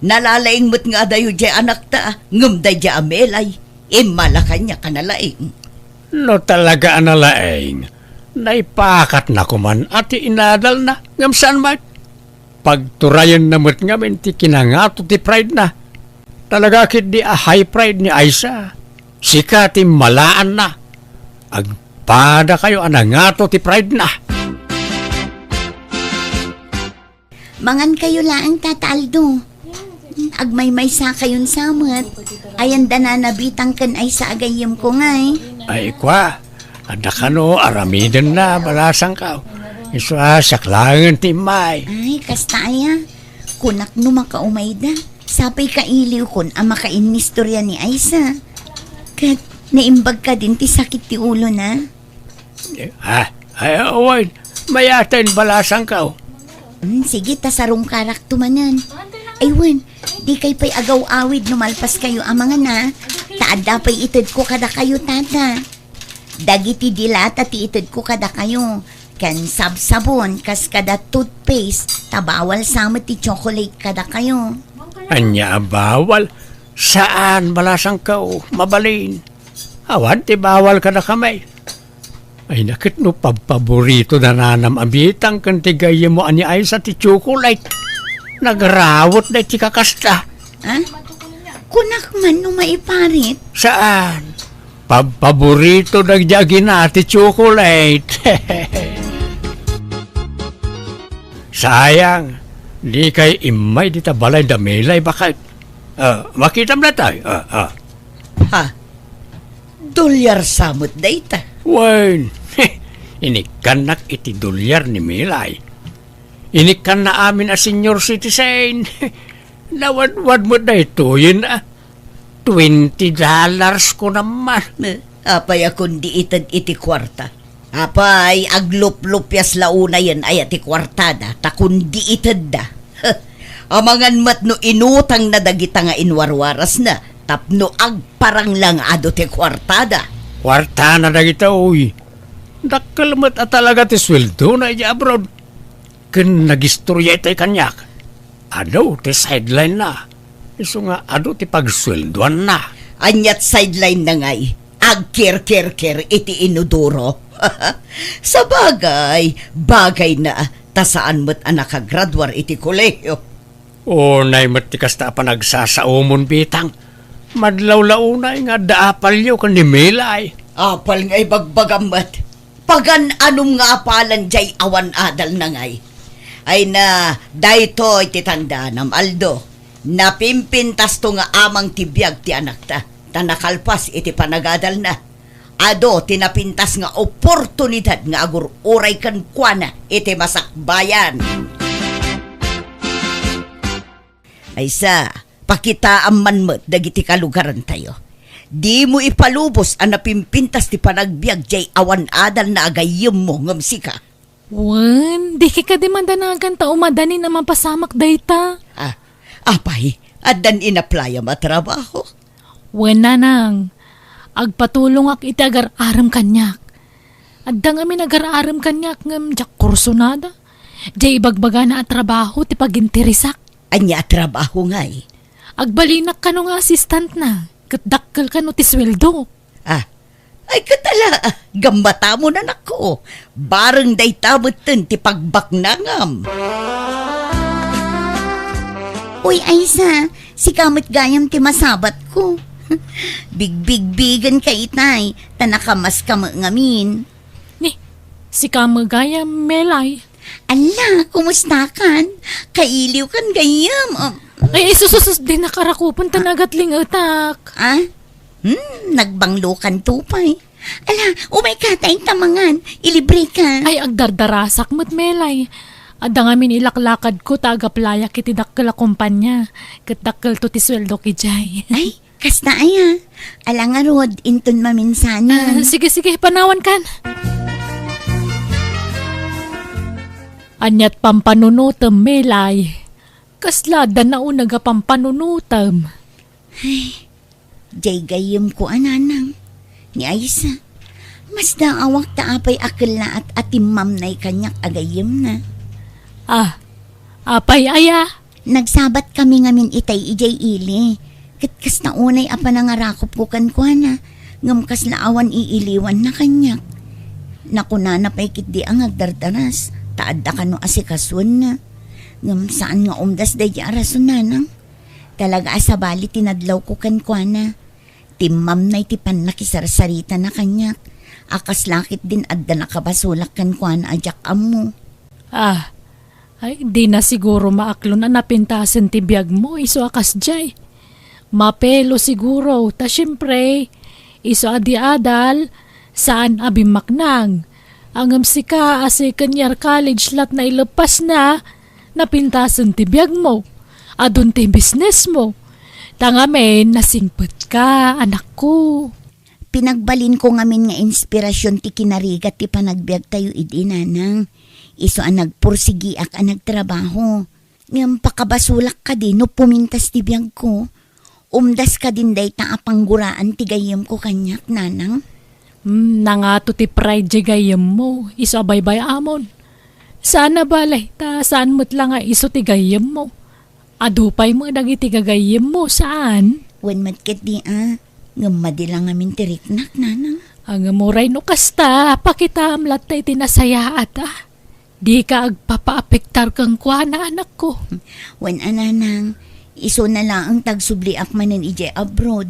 Nalalaing mo't nga dayo di anak ta ngam day di amelay. Imalakan niya kanalaing. No talaga analaing. Naipakat na kuman at inadal na. Ngam saan mat? Pagturayan na mo't ngamin ti kinangato ti pride na. Talaga kit di a high pride ni Aisa. Sika ti malaan na. Agpada kayo anangato ti pride na. Mangan kayo laang Tata Aldo. Agmay-may sa kayon samot. Ayan da na nabitang kan ay sa agayim ko ngay. Ay kwa. Ada ka no aramidin na balasang ka. Iswa saklangan ti may. Ay, kasta aya. Kunak no makaumay da. Sapay kailiw kun ang makainistorya ni Aisa. Kat naimbag ka din ti sakit ti ulo na. Ay awan. Mayatin balasang ka. Sige, tasarong karak tumanan. Aywan, di kay pa'y agaw-awid numalpas kayo ang mga na. Taada pa'y itid ko kada kayo, Tata. Dagiti dilata ti itid ko kada kayo. Kan sabsabon, kas kada toothpaste, tabawal samot ti chocolate kada kayo. Anya bawal? Saan balasang ka? Mabalin. Awan ti bawal ka na kamay. Ay nakit no paborito na nanam abitang kan ti gaya mo ani ay sa ti chocolate. Nagrawot na ti kakasta. Ha? Kunak man no maiparit. Saan? Paborito nagyagi na ti chocolate. Sayang. Di kay imay di tabalay damelay bakit? Makita mo na tayo. Ha? Dolyar samot dayta. Wen, inikanak iti dolyar ni Milay. Inikan na amin a senior citizen. Nawad-wad mo na ito yun $20 ko naman. Apay akong di itad iti kwarta. Apay aglup-lupyas launa yan ay ati kwartada. Takun di itad da. Amangan mat no inutang na dagita nga inwarwaras na. Tapno agparang lang ado ti kwartada. Kwarta na kita, uy. Nakalamat at talaga ti sweldo na iya abroad. Kan nagistorya ito'y kanyak. Ado, ti sideline na. Iso nga, ado ti pagsweldoan na. Anyat sideline na ngay. Agker-ker-ker iti inuduro. Sa bagay na tasaan mo't anak kagradwar iti kolehiyo. O, naimat ti kasta pa nagsasaumon bitang. Madlaw-launay nga daapalyo kan ni Melay. Apal ngay bagbagamat. Pagan anong nga apalan jay awan adal na ngay. Ay na, dayto iti tanda nam Aldo. Napimpintas to nga amang tibiyag ti anak ta. Tanakalpas iti panagadal na. Ado, tinapintas nga oportunidad nga agur uray kan kuana iti masakbayan. Ay sa, pakita man mo't dagiti kalugaran tayo. Di mo ipalubos ang napimpintas ti panagbiag jay awan adal na agayim mo ngamsika. Wan, di ka di mandanagan ta umadani naman pasamak dayta. Apay, adan inaplaya matrabaho. Wala nang. Agpatulong ak iti agar-aram kanyak. Adda nga agar-aram kanyak ngam jak kurso nada. Di ibagbaga na at trabaho ti pagintirisak. Anya trabaho ngay. Agbalinak ka no nga assistant na. Katdakkel ka no ti sweldo. Ay katala, gambata mo na nako. Bareng day tabutin ti pagbaknangam. Uy, Aisa, si kamot gayam ti masabat ko. Big-big-bigan ka itay, tanakamas ka ngamin. Ni, si kamagaya melay. Ala, kumusta kan? Kailiw kan gayam. Ay, sususus din nakarakupan tanagatling utak. Nagbanglukan tupay. Ala, umay ka tayong tamangan. Ilibre ka. Ay, agdardarasak mo't melay. Adda nga min ilaklakad ko tagaplaya kiti dakkel a kumpanya. Katdakkel to ti sweldo ki Jay. Ay, kasta aya. Ala nga rod, inton maminsanan. Sige, panawan kan. Anyat pampanunutem melay. Kaslada na unaga pampanunutem. Jay gayam ko ananang. Ni Aisa. Mas daawak taapay akil na at atimam na'y kanyak agayam na. Apay aya. Nagsabat kami ngamin itay ijay ili. Katkas na unay apa nangarakop ko kankwana. Ngamkas na awan iiliwan na kanyak. Nakunana pa'y kit di ang agdardaras. Taadda ka no asikasun na. Ngam saan nga umdas day arason nanang. Talaga asabali tinadlaw ko kankwana. Timam na itipan na kisarsarita na kanyak. Akas lakit din adda nakabasulak kankwana ajak amo. Ay, di na siguro maaklon na napintasan ti biyag mo, iso akas Jay. Mapelo siguro, ta syempre, iso adi-adal, saan abimaknang. Angam sika ase kanyar college lat na ilepas na, napintasan ti biyag mo. Adun ti business mo. Tangamen, nasingpet ka, anak ko. Pinagbalin ko ngamin nga inspirasyon ti kinarigat ti panagbiag tayo idinanang. Iso ang nagpursigiak ang nagtrabaho. Ngam pakabasulak ka din no pumintas ti biyag ko. Umdas ka din day ta apangguraan ti gayam ko kanyak nanang. Nangato ti pride di gayam mo, iso baybay amon. Sana balay, ta saan mo't lang nga iso ti gayam mo. Adupay mo dagiti gagayam mo, saan? Wen matkit di ngam madilang amin tiriknak nanang. Ang amuray no kasta, pakitam latay tinasayaat Di ka agpapaapektar kang kuana anak ko. Wen ananang, iso na lang ang tagsubliak manen ije abroad.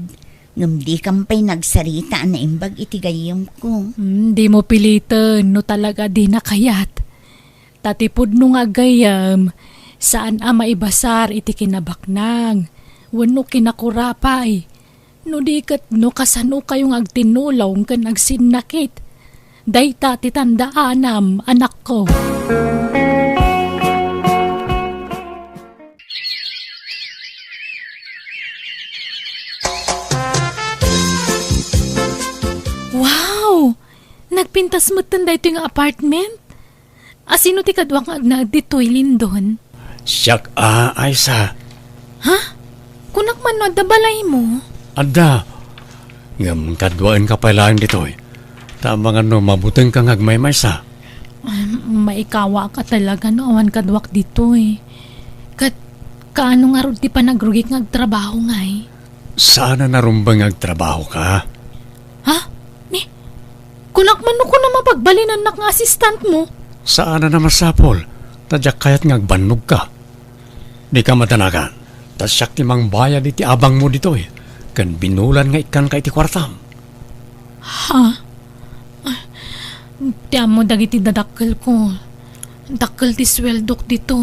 Ngam di kampay nagsarita na imbag itigayam ko. Di mo pilitan, no talaga di nakayat. Tatipod no nga gayam, saan maibasar iti kinabaknang. Wano kinakurapay. No di kat no kasano kayong agtinulaw kan agsinnakit. Dayta titandaanam, anak ko. Wow! Nagpintas mo tanda ito yung apartment? Sino ti kadwang na dito'y lindon? Siyak, Aisa. Kunak man no, balay mo? Ada. Ngam kadwaan ka pala dito Tama nga no, mabuteng kang agmay sa. Maikawa ka talaga no, awan kadwak dito kaano nga ron ti panagrugik ng trabaho nga Sana narumbang agtrabaho ka? Kunak man no ko na mapagbalinan na nga assistant mo. Saan na masapol? Tadyak kayat ngagbanog ka. Di ka matanagan. Tasyak ti mang bayad iti abang mo dito Kan binulan nga ikan ka iti kwartam. Tiyan mo dagiti dadakkel ko. Dakkel ti sweldok dito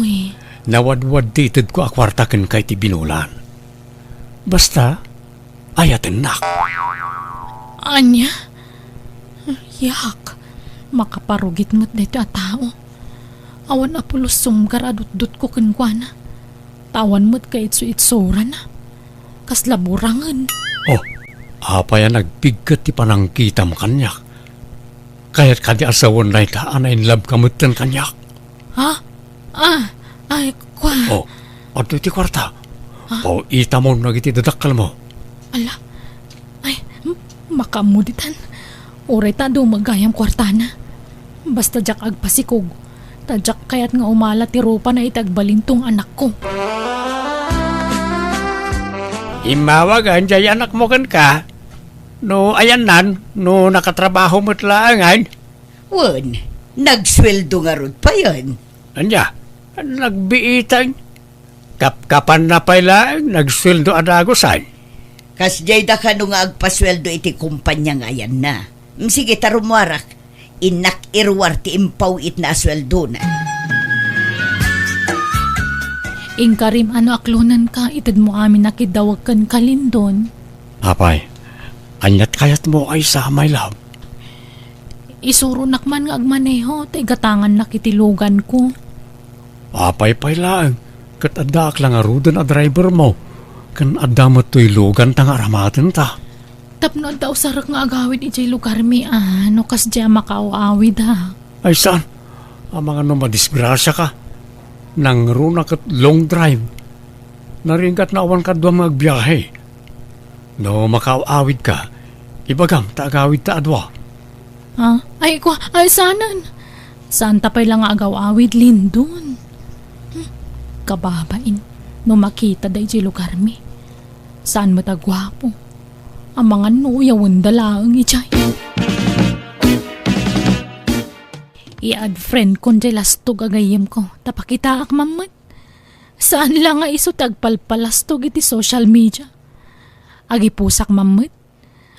Nawadwad tited ko akwartaken kay ti binulan. Basta, ayaten nak. Anya? Yak. Makaparugit mo't dito a tao. Awan apulos sumgar adut-dut ko kenkwana. Tawan mo't ka itsu-itsura na. Kaslaburangan. Apa yan nagbigkat ti panangkita mo kanyak. Kaya't kadi asawan na itaan na in love kamutan kanyak. Ay, kwa. Ato ti kwarta. Ita mo nagiti dadakkal mo. Ala, Makamuditan. Oray ta do magayam kwartana. Basta jak agpasikog. Tadyak kayat nga umala ti Rupa na itagbalintong anak ko. Imawagan jay anak mo kan ka. No ayan nan, no nakatrabaho mo't laangan. Wan, nagsweldo nga rod pa yan. Anya, nagbiitang. Kapkapan na pala, nagsweldo adagosan. Kas jay da ka no nga agpasweldo iti kumpanya nga yan na. Sige tarumwarak, inak irwar ti impaw it na asweldo na. Ingkarim ano aklunan ka, itad mo amin nakidawag kan kalindon. Apay, anyat kayat mo ay sa my love. Isuro nakman nga agmaneho, tay gatangan nakitilugan ko. Apay lang, kat adak lang arudan a driver mo. Kan adamot to'y lugan tang aramatin ta. Tapno daw sarak nga agawid ijay lugar mi ano kas diya makauawid ha. Ay saan? Ang mga no madisgrasya ka. Nang runa kat long drive. Naringkat na awan ka duwang magbiyahe. No makaawid ka, ibagam taagawid ta adwa. Ha? Ay sanan. Saan tapay lang nga agaw-awid lindon. Kababain. No makita da ijay lugar mi. Saan matagwapo? Ang mga nuyawan dalaang ijay. I-add friend kon jay lastog agayim ko. Tapakita ak mamat. Saan lang nga iso tagpalpalastog iti social media. Agipusak mamat.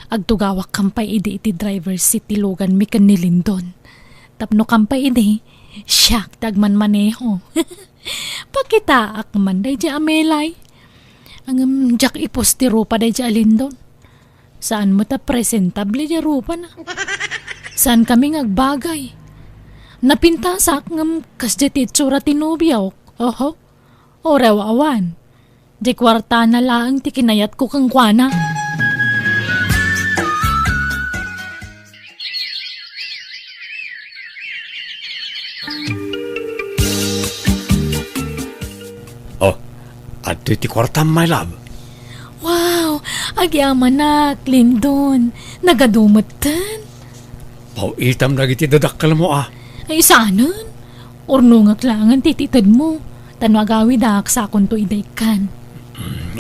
Agtugawak kampay iti driver city logan mi kan nilindon. Tapno kampay iti, siyak tagman maneho. Pakita ak man day jay amelay. Ang jak iposti Rupa day jay alindon. Saan mo ta presentable jay Rupa na? Saan kami ngagbagay? Napintasak ngam kas jay titsura tinubyaw. Oho, orew awan. Di kwarta na lang ti kinayat ko kang kwana. Oh, at ti kwartam my love. Wow, agyaman na, Lindon. Nagadumatan. Pauitam na iti dadakkal mo ah. Ay sanan. Ornungak langan tititad mo. Tanwagawi dak sa akong to idaykan.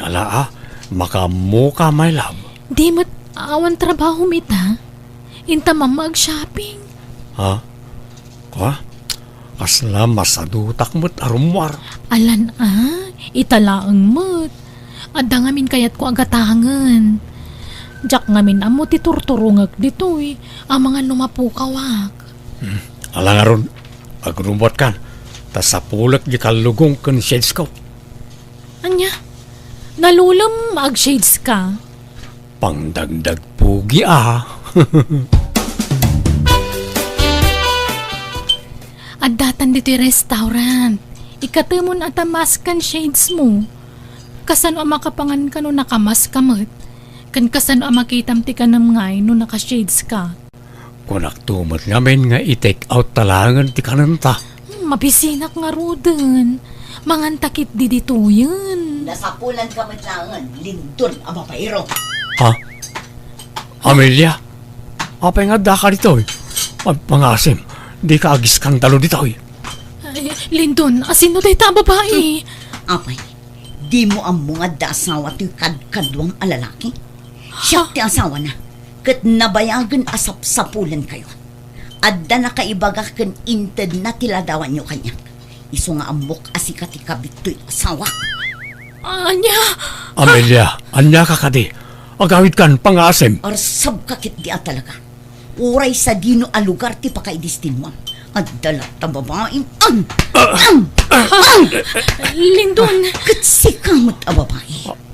Ala ah, makamuka my love. Di mat awan trabaho mita. Inta mag-shopping. Ha? Kwa? Asla masadutak mo't arumwar. Alan italaang mo't. Adda ngamin kayat ko agatangan. Jak ngamin amo ti turturungag dito ang mga numapukawak. Ala nga ron, agrumbot kan. Tas sa pulak di kalugong kan shades ko. Anya, nalulam mag-shades ka. Pangdagdag pugi ah. At datan dito restaurant. Ikatamon at amaskan shades mo. Kasano ang makapangan ka no nakamas kamot. Kan kasano ang makitam ti ka ng ngay no nakashades ka. Kunak tumot ngamin nga i-take out talangan ti kananta. Mabisinak nga rodan. Mangantakit di dito yun. Nasapulan ka matlangan, lindon ang mapairo. Ha? Amelia? Apay nga da ka dito eh. Pangasim, di ka agis kang talo dito eh. Ay, Lindon, asino day ta babae? Apay, di mo ang mga da asawa ti kadkadwang alalaki? Siya ti asawa na. Kat nabayagan asap-sapulan kayo. Adda na kaibagak kan inted na tiladawan nyo kanya. Iso nga amok asika ti kabito'y asawa. Anya? Amelia, anya ka kadi. Agawid kan pangasim. Or sabkakit di talaga. Uray sa dino a lugar ti pakaidistin mo. At dalat na babaeng Lindon. katsikamot a babae.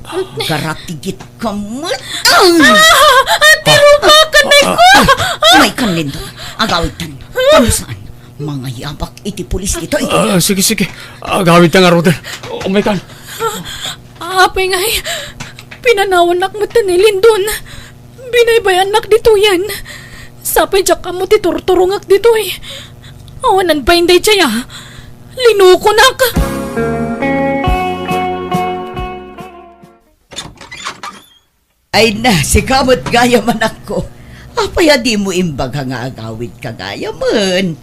Garatigit kamot Tiro ka kanay ko! May kanlindo. Agawid tan. Tamusaan. Mga yabak iti pulis dito. Sige. Agawid na nga rodan. Umay kan. Apay ngay, pinanawan nak mo ni Lindon. Binaybayan nak dito yan. Sapay jak ka mo ti turturungak dito eh. Awanan pa hindi siya. Linuko nak. Ay na, si kamot gaya man ako. Apaya di mo imbag nga agawid ka gaya man.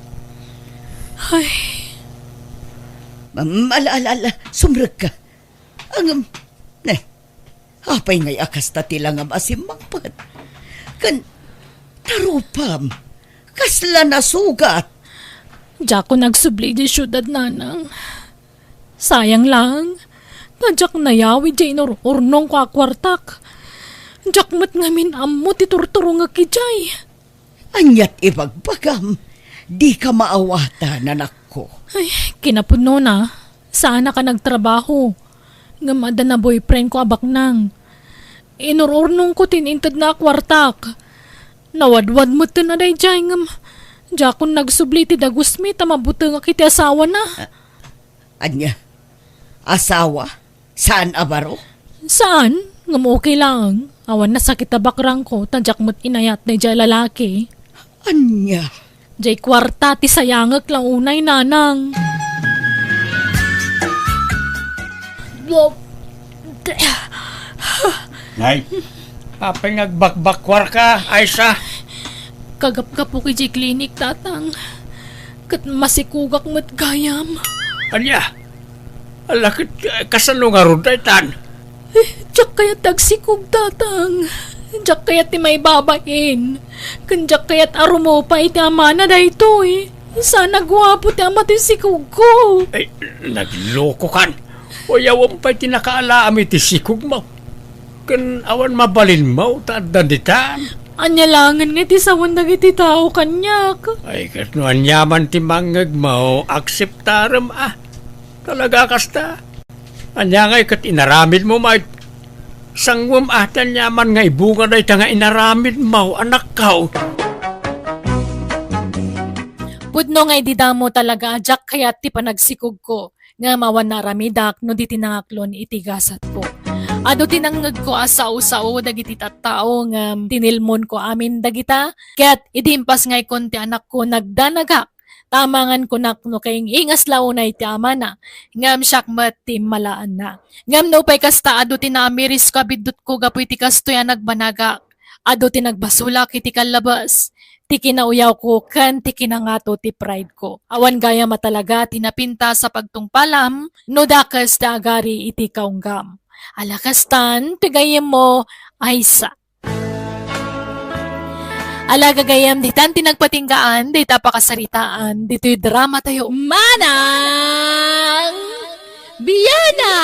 Ay, Ala, sumrag ka. Ang, apay ngay akas ta tila nga masimangpat. Kan, tarupam, kasla na sugat. diyak ko nagsubli di syudad nanang. Sayang lang. Tadyak nayawi di urnong ko akwartak. Diyak mat ngamin ammo ti turturo nga kijay. Anyat ibagbagam, di ka maawata nanak ko. Ay, kinapuno na. Sana ka nagtrabaho. Nga mada na boyfriend ko abak nang. Inururnong ko tinintad na akwartak. Nawadwad mo na day jay ngam. Diyak ko nagsubli ti dagusmi tamabuto nga kiti asawa na. Anya, asawa? Saan abaro? Saan? Ngam okay lang. Awan na sakit abakrang ko, tadyak mo't inayat na jay lalaki. Anya, Jay kwarta ti sayangak lang unay nanang. Nay, apay ngagbakbakwar ka, Aisa. Kagap-gap po kay klinik tatang. Kat masikugak mo't gayam. Anya, alakit kasano nga ron tan. Diyak kaya tagsikog tatang. Diyak kaya ti may babain. Kandiyak kaya arumo pa iti ama na dayto eh. Sana gwapo ti ama ti sikog ko. Ay, nagloko kan. O yawan pa'y tinakaalaami ti sikog mo. Kan awan mabalin mo, tadanditan. Anyalangan nga ti sawan dagiti tao kanyak. Ay, kasnuan yaman ti mangag mo, akseptaram Talaga kasta. Anya ngay kat inaramid mo, may sangwam atan yaman ngay bunga day nga inaramid mo, anak kao. Pudno nga ididamo talaga, Jack kaya ti panagsikog ko. Nga mawan na ramidak no di tinangaklon itigasat ko. Ado tinangag ko asao-sao dagiti tattao nga tinilmon ko amin dagita. Kaya't idimpas ngay konti anak ko nagdanagak. Tamangan ko nak no kayong ingas launay ti ama na. Ngam syakmat ti malaan na. Ngam no pay kasta ado tinamiris kabidot ko gapoy ti kastoy nagbanaga. Ado tinagbasulak iti kalabas. Ti kinauyaw ko kan ti kinangato ti pride ko. Awan gaya matalaga tinapinta sa pagtungpalam no dakas da agari iti kaunggam. Alakastan ti gayem mo Aisa. Alaga gayam ditan tinagpatinggaan, dita pakasaritaan, dito'y drama tayo. Manang Biyana!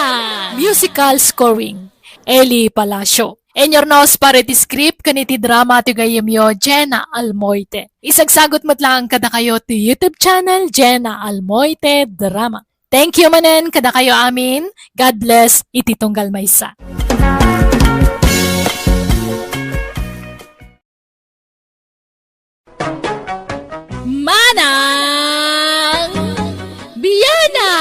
Musical scoring, Eli Palacio. Enyornos para ti script kaniti drama ti gayam yo, Jenna Almoite. Isagsagot mo't lang kada kayo ti YouTube channel, Jenna Almoite Drama. Thank you manen kada kayo amin. God bless, iti tunggal maysa. Manang Biyana!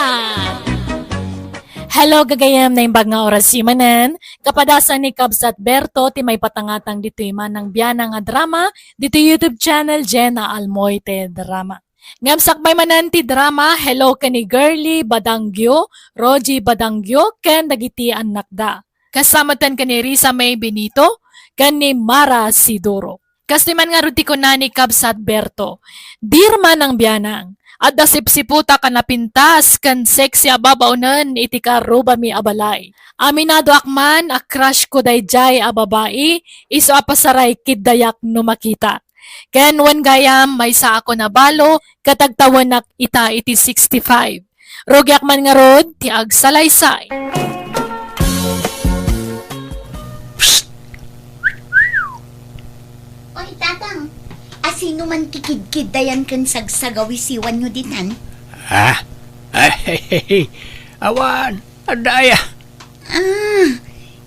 Hello gagayam na imbag nga oras si manen. Kapadasan ni Kabsat Berto ti may patangatang dito Manang Biyana nga drama dito YouTube channel Jenna Almoite Drama. Ngam sakbay manan ti drama hello kani Girly Badangyo, Roji Badangyo ken dagiti anak da. Kasamatan kani Risa May Benito kani Mara Sidoro. Kastiman nga ruti ko na ni Kabsat Berto. Dirman ang biyanang. At dasipsiputa ka napintas kan sexy ababaunan iti karuba mi abalay. Aminado akman a crush ko dayjay a babae iso apasaray kiddayak no makita. Ken wan gayam may sa ako na balo katagtawanak ita iti 65. Rogyak man nga rod ti agsalaysay. Oy, tatang. Asino man tikid-kid dayan kan sagsagawi siwan nyo dinan? Awan, adaya.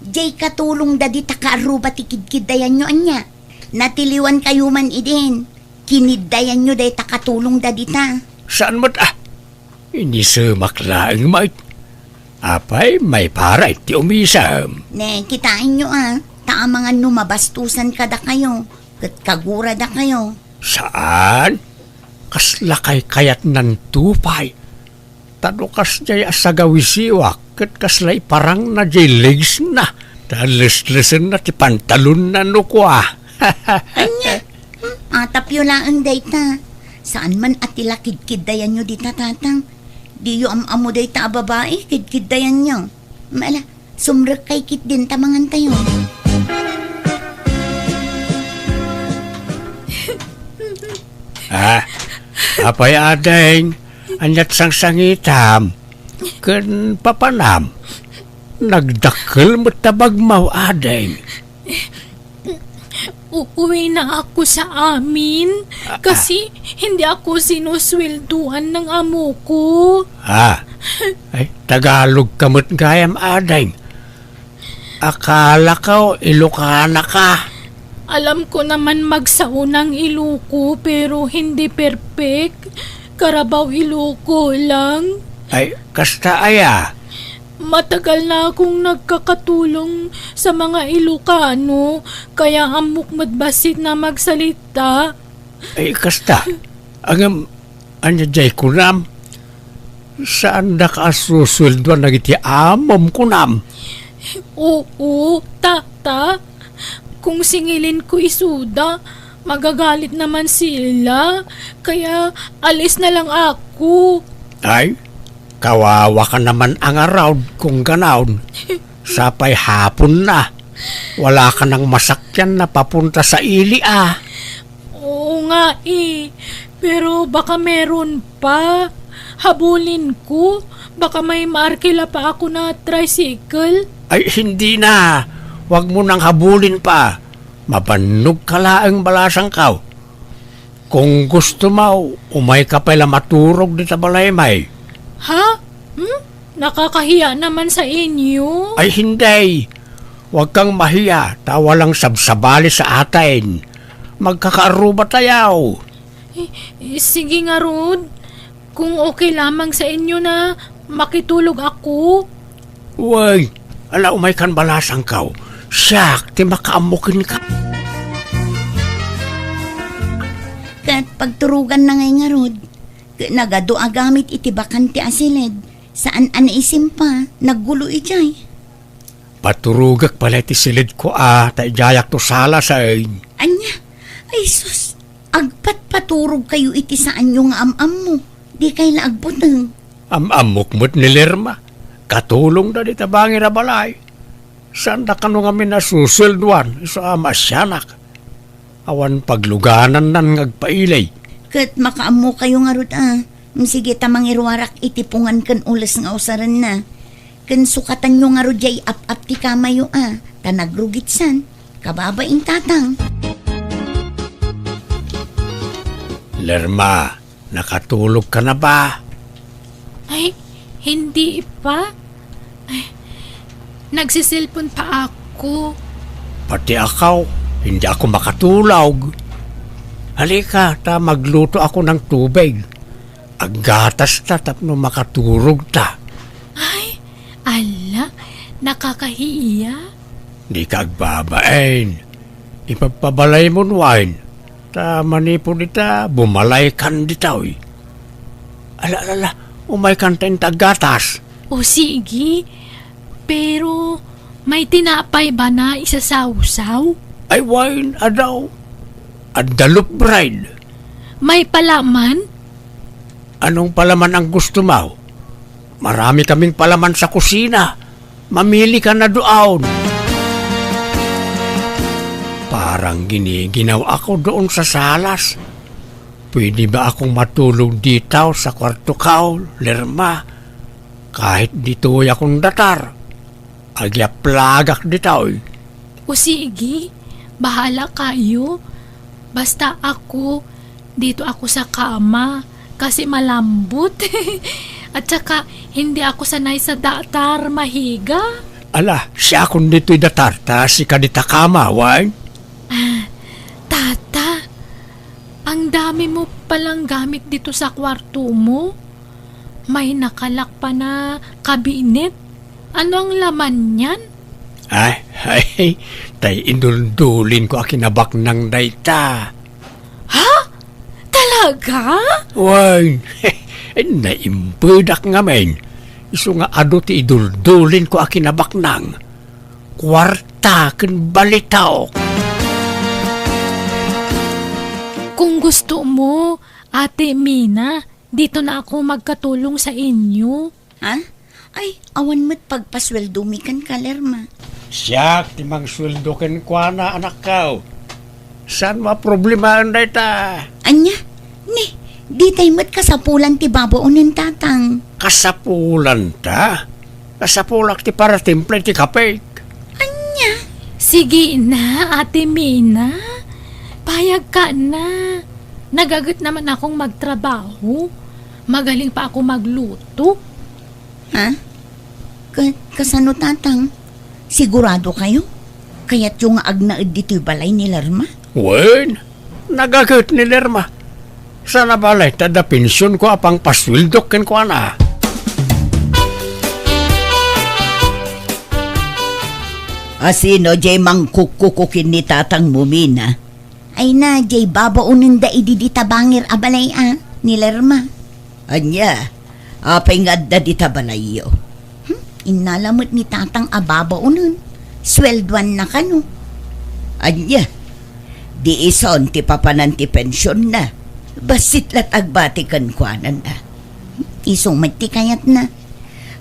Jay katulong da di takaaruba tikid-kid dayan nyo anya. Natiliwan kayo man idin. Kiniddayan nyo day takatulong da dita. Saan mo't Hindi sumaklaang mait. Apay, may para iti umisam. Ne, kitain nyo Taamangan numabastusan ka da kayo. Kat kagura da kayo. Saan? Kaslakay kayat ng tupay. Tano kas jay asagawisiwak kat kaslay parang na jay legs na. Talis-lisan na ti pantalon na no ko Anya, atapyo laang dayta. Saan man at tila kidkidayan nyo dita tatang. Di yo amo dayta a babae, kidkidayan nyo. Mala, sumrek kay kit din tamangan tayo. Apay adeng, anyat sang sangitam, ken papanam. Nagdakkel mo tabagmaw adeng. Uuwi na ako sa amin kasi hindi ako sinuswelduhan ng amo ko. Ay, Tagalog kamot gayam adeng. Akala ko Ilocana ka. Alam ko naman magsaunang Iluko pero hindi perfect. Karabaw Iluko lang. Ay, kasta aya. Matagal na akong nagkakatulong sa mga Ilocano kaya amok madbasit na magsalita. Ay, kasta. Anya jay kunam. Saan da ka susulduan na iti amom kunam? Oo, tata. Kung singilin ko isuda, magagalit naman sila. Kaya alis na lang ako. Ay, kawawa ka naman ang araw kung ganaon. Sapay hapon na. Wala ka nang masakyan na papunta sa ili Oo nga eh. Pero baka meron pa. Habulin ko. Baka may markila pa ako na tricycle. Ay, hindi na. Huwag mo nang habulin pa. Mabanog ka laang balasang kaw. Kung gusto mo, umay ka pala maturog di sa balaymay. Ha? Nakakahiya naman sa inyo. Ay, hindi. Huwag kang mahiya. Tawa lang sabsabali sa atin. Magkakaaruba tayaw. Sige nga, Rod. Kung okay lamang sa inyo na makitulog ako. Uy, ala umay kan balasang kaw. Siyak, ti makaamukin ka. Kat pagturugan na ngay nga rod, nagado agamit iti bakante asilid. Saan anaisim pa, naggulo ijay. Paturugak pala ti silid ko taijayak to sala sa Anya, ay sus, agpat paturog kayo iti saan yung am-am mo. Di kay laagbutang. Amukmut ni Lerma. Katulong na di tabangin na balay. Saan na kano kami nasusulduan sa amasyanak. Awan pagluganan nan ngagpailay. Kat makaamo kayo nga rod Sige tamang irwarak itipungan kan ulas nga usaran na. Kan sukatan nyo nga rod jay ap-ap ti kamayo Tanagrugitsan. Kababaing tatang. Lerma, nakatulog ka na ba? Ay, hindi pa. Ay, nagsisilpon pa ako. Pati akaw, hindi ako makatulog. Halika, magluto ako ng tubig. Agatas ta tapno makaturog ta. Ay, ala, nakakahiya. Di ka agbabain. Ipapabalay mo wine. Manipod dita, bumalay kan ditaw. Ala, umay kan tayong tagatas. O sige, pero may tinapay ba na isasawsaw? Ay, wine, adaw. Adalop bride. May palaman? Anong palaman ang gusto mo? Marami kaming palaman sa kusina. Mamili ka na doon. Parang giniginaw ako doon sa salas. Pwede ba akong matulog dito sa kwarto kaw, Lerma? Kahit dito akong datar. Agyaplagak dito. O sige, bahala kayo. Basta ako, dito ako sa kama kasi malambot. At saka, hindi ako sanay sa datar mahiga. Ala, siya akong dito'y datar, ta si kadita kama, wine? Tata, ang dami mo palang gamit dito sa kwarto mo. May nakalak pa na kabinet. Ano ang laman niyan? Ay, tay induldulin ko akinabak ng dayta. Ha? Talaga? Why, naimpudak nga men. Iso nga ado ti iduldulin ko akinabak nang. kwarta ken balitaw. Kung gusto mo, Ate Mina, dito na ako magkatulong sa inyo. Ha? Ay, awan mo't pagpasweldo mi kan ka, Lerma. Siyak ti mangsweldo ken kuana anak kao. Saan maproblemahan day ta? Anya? Ni, di tayo mo't kasapulan ti babaunin tatang. Kasapulan ta? Kasapulak ti para timple ti kapek. Anya? Sige na, Ate Mina. Payag ka na. Nagagat naman akong magtrabaho. Magaling pa ako magluto. Ha? Kasano tatang? Sigurado kayo? Kaya't yung agnaid dito'y balay ni Lerma? Wen, nagagat ni Lerma. Sana balay tada pensyon ko apang paswildok ken kuana. Asino jay mangkukukukin ni tatang mo, Mina? Ay na, jay babaunin da ididita bangir abalay ni Lerma. Anya, apay nga da di tabalayo. Inalamot ni tatang ababaunin. Swelduan na kano. Anya, di ison ti papanan ti pensyon na. Basit lat agbatikan kwanan na. Isong ti kayat na.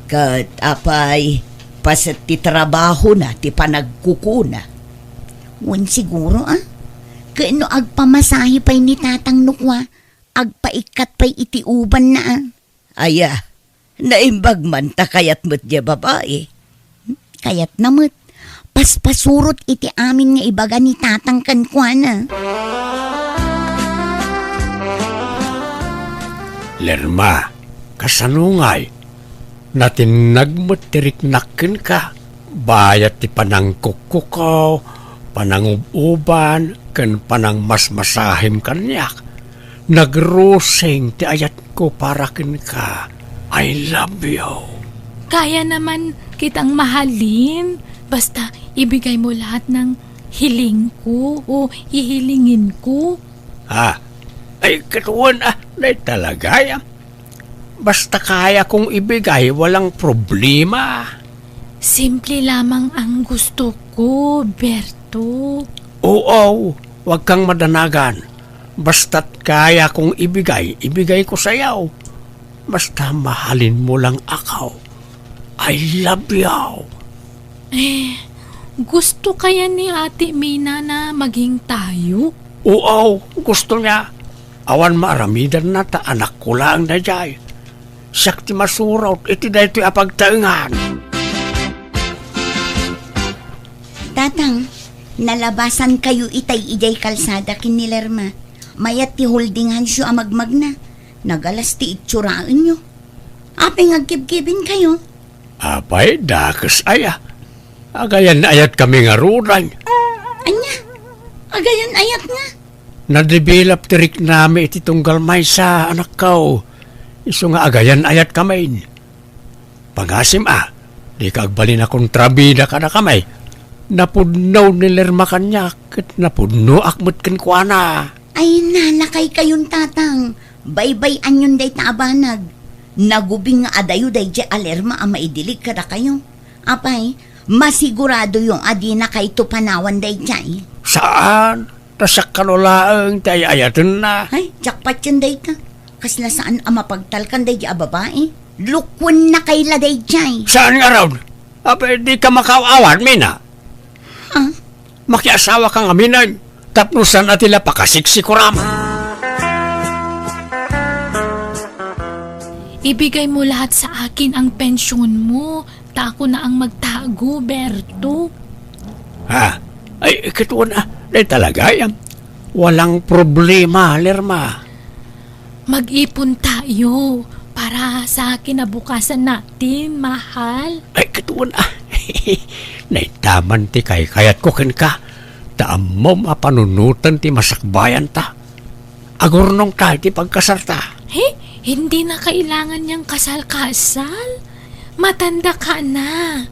Kat apay, pasit ti trabaho na, ti panagkukuna. Wan siguro Kano agpamasahe pa'y ni tatang nukwa. Agpaikat pa'y itiuban na Aya, naimbag man ta kayat mo't di babae. Kayat namot. Paspasurot iti amin nga ibaga ni tatang kankwana. Lerma, kasanungay. Natin nagmatiriknakin ka. Bayat ti panangkukukaw, panangububan, ken panang masmasahim kanyak. Nagrosing ti ayat ko para ken ka. I love you. Kaya naman kitang mahalin. Basta ibigay mo lahat ng hiling ko o hihilingin ko. Ay katuwan na talaga yan. Basta kaya kong ibigay, walang problema. Simple lamang ang gusto ko, Berto. Oo, wag kang madanagan. Basta't kaya kong ibigay, ibigay ko sa'yo. Basta mahalin mo lang ako. I love you. Gusto kaya ni Ate Mina na maging tayo? Oo, gusto niya. Awan maaramidan na ta anak ko lang na jay. Siyak ti masuraw, iti da ito'y apagtaingan. Tatang, nalabasan kayo itay ijay kalsada kin ni Lerma. Mayat ti holdingan siya amagmag na. Nagalas ti itsuraan nyo. Apay ngagkibkibin kayo. Apay, dakas aya. Agayan ayat kami nga ruran. Anya, agayan ayat nga. Nadevelop tirik nami iti tunggal may sa anak ko. Iso nga agayan ayat kamay. Pangasim di kagbalin akong trabida ka na kamay. Napudnaw ni Lerma kanyak at napudno akmut kenkwana. Ay nalakay kayong tatang. Baybay anyon day taabanag. Nagubing nga adayo day di Alerma ang maidilig kada kayo. Apay, masigurado yung adi na kay tupanawan day jay. Saan? Tasak kalulaang tayo ayatan na. Ay, jakpat yun day ka. Kasla saan ang mapagtalkan day di babae? Lukwon na kay la day jay. Saan nga raw? Apay, di ka makawawan, Mina. Makiasawa kang aminan. Tapnusan atila pakasiksikuram. Ibigay mo lahat sa akin ang pensyon mo. Tako na ang magtago, Berto. Ay, katuan Dahil talaga yan. Walang problema, Lerma. Mag-ipon tayo para sa kinabukasan natin, mahal. Ay, katuan Naitaman ti kay kayat ko ken ka. Taamom panunutan ti masakbayan ta. Agurnong tayo ti pagkasarta. Hindi na kailangan niyang kasal-kasal. Matanda ka na.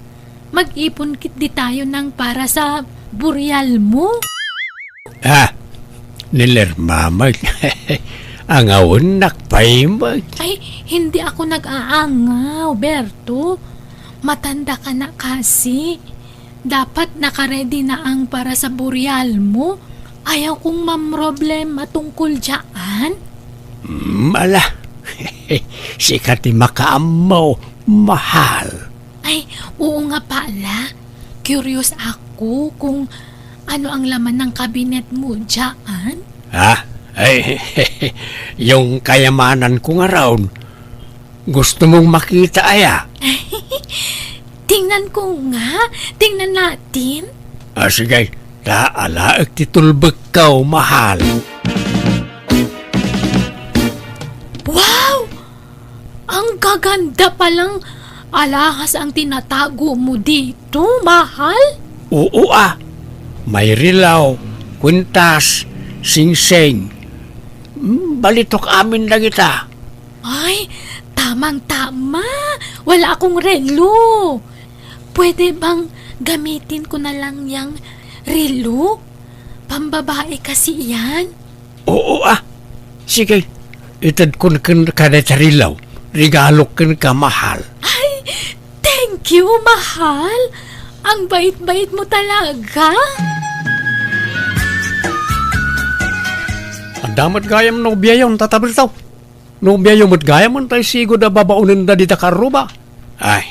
Mag-ipon kit di tayo ng para sa buryal mo. Nilermamag. Ang awon nakpaimag. Ay, hindi ako nag-aangaw, Berto. Matanda ka na kasi. dapat nakaredy na ang para sa buryal mo. Ayaw kong mamroblem matungkol dyan. Mala, sikat ti makaamaw, mahal. Ay, oo nga pala. Curious ako kung ano ang laman ng kabinet mo dyan. Ha? Ay, yung kayamanan ko nga raw. Gusto mong makita aya? Tingnan ko nga. Tingnan natin. Sige, alaag titulbag ka, mahal. Wow! Ang gaganda palang alahas ang tinatago mo dito, mahal. Oo may rilaw, kwintas, singsing. Balitok amin na kita. Ay, tamang-tama. Wala akong relo. Pwede bang gamitin ko na lang yung relo? Pambabae kasi yan. Oo sige, itad ko na kada sa rilaw. Regalo ka mahal. Ay, thank you, mahal. Ang bait-bait mo talaga. Ang damat gayam no biyayon tatabil tao. No biyayon mo't gayam tayo sigo da babaunin da dita karuba. Ay,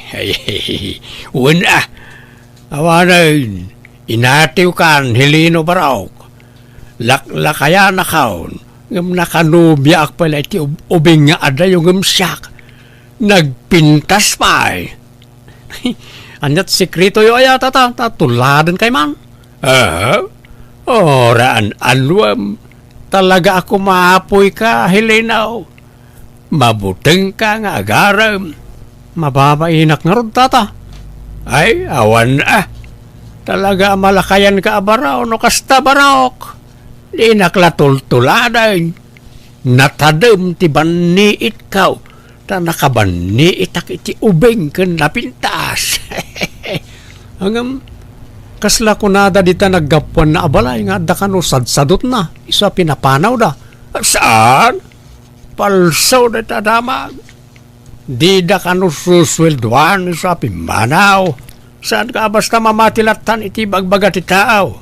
una. Awanan, inatiw kan Helino Baraok. Laklakaya na kaon. Ngam nakanubya ak pala iti ubing nga ada yung ngamsyak. Nagpintas pa Anyat sekreto yo aya tuladan kay man. Oraan anwam. Talaga ako maapoy ka, Helena. Mabuteng ka nga agaram. Mababainak nga ron, tata. Ay, awan Talaga malakayan ka abaraw no kasta barok. Di naklatultuladan. Natadem ti baniit kaw. Ta nakabaniit ak iti ubeng ken napintas. Hangam kasla ko nada dita naggapuan na abalay nga da kano sadsadot na. Isa pinapanaw da. Saan? Palsaw na tadamag. Di da kano suswelduan isa pimanaw. Saan ka basta mamatilatan iti bagbaga ti tao?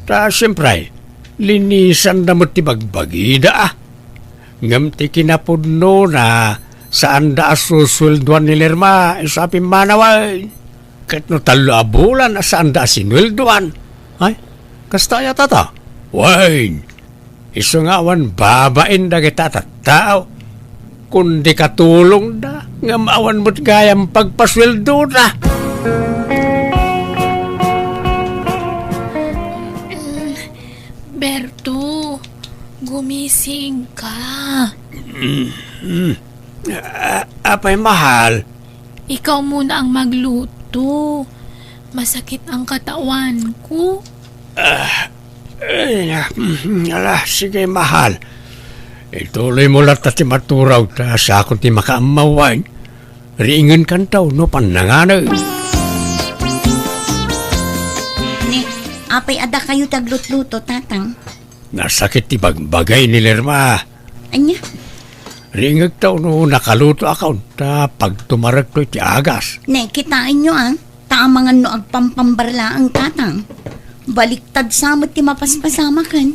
Ta siyempre, linisan na mo ti bagbagida Ngam ti kinapudno na saan da suswelduan ni Lerma isa pimanaw ay. Kat no talo abulan saan da sinwelduan. Ay, kastaya tata. Wain, iso nga awan babain da kita tao. Kundi katulong da, nga maawan mo't gayang pagpasweldo na. Berto, gumising ka. Apay mahal. Ikaw muna ang magluto. Masakit ang katawan ko. Sige mahal. Ituloy mo lang ti maturaw ta sa akong ti makaamawan. Riingan kan tao no pananganay. Ni, apay ada kayo taglutluto, tatang. Nasakit ti bagbagay ni Lerma. Anya? Riingag tao no nakaluto akaw ta pagtumarag to ti agas. Ne, kitain nyo taamangan no agpampambarla ang tatang. Baliktad samot ti mapaspasama kan.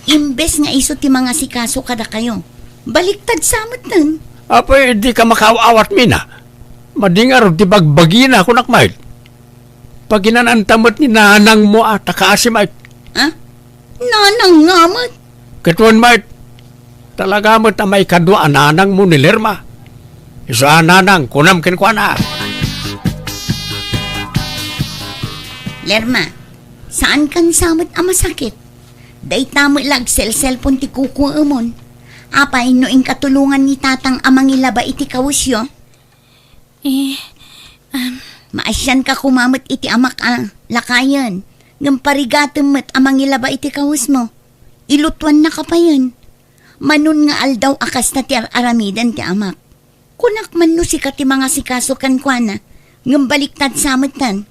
Imbes nga iso ti mga sikaso kada kayo. Baliktad samot nun. Apay di ka makaawat mina. Madingar ti bagbagina ako nakmayt. Pag inanantamot ni nanang mo takaasim ay. Nanang ngamot. Katuan mayt. Talaga mo may kadwa ananang mo ni Lerma. Isa ananang kunam kinkwana. Lerma, saan kan samot ang masakit? Day tamo lag cellphone ti kuko umon. Apay no ing katulungan ni tatang amang ilaba iti kawusyo. Maasyan ka kumamot iti amak lakayan. Ngam parigatem met amang ilaba iti kawus mo. Ilutuan na ka pa yun. Manun nga aldaw akas na ti aramidan ti amak. Kunak man no sikat ti mga sikaso kan kuana. Ngam baliktad samutan.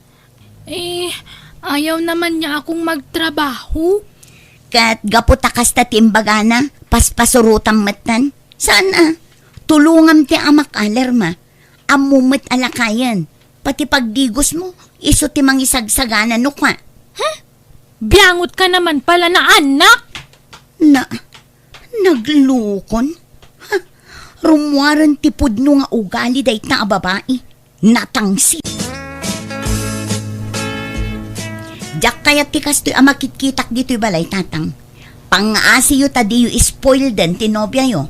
Ayaw naman niya akong magtrabaho. Kat gaputakas ta timbagana, paspasurutang matan. Saan tulungan ti amak Lerma. Amumit alakayan. Pati pagdigos mo, Iso ti mangisagsaganan no ka. Biyangot ka naman pala na anak. Naglukon? Ha? Rumuaran ti pudno nga ugali day ta babae. Natangsi. Diyak kaya ti kastoy makitkitak dito'y balay tatang. Pang-aasiyo ta diyo spoil den ti nobya yo.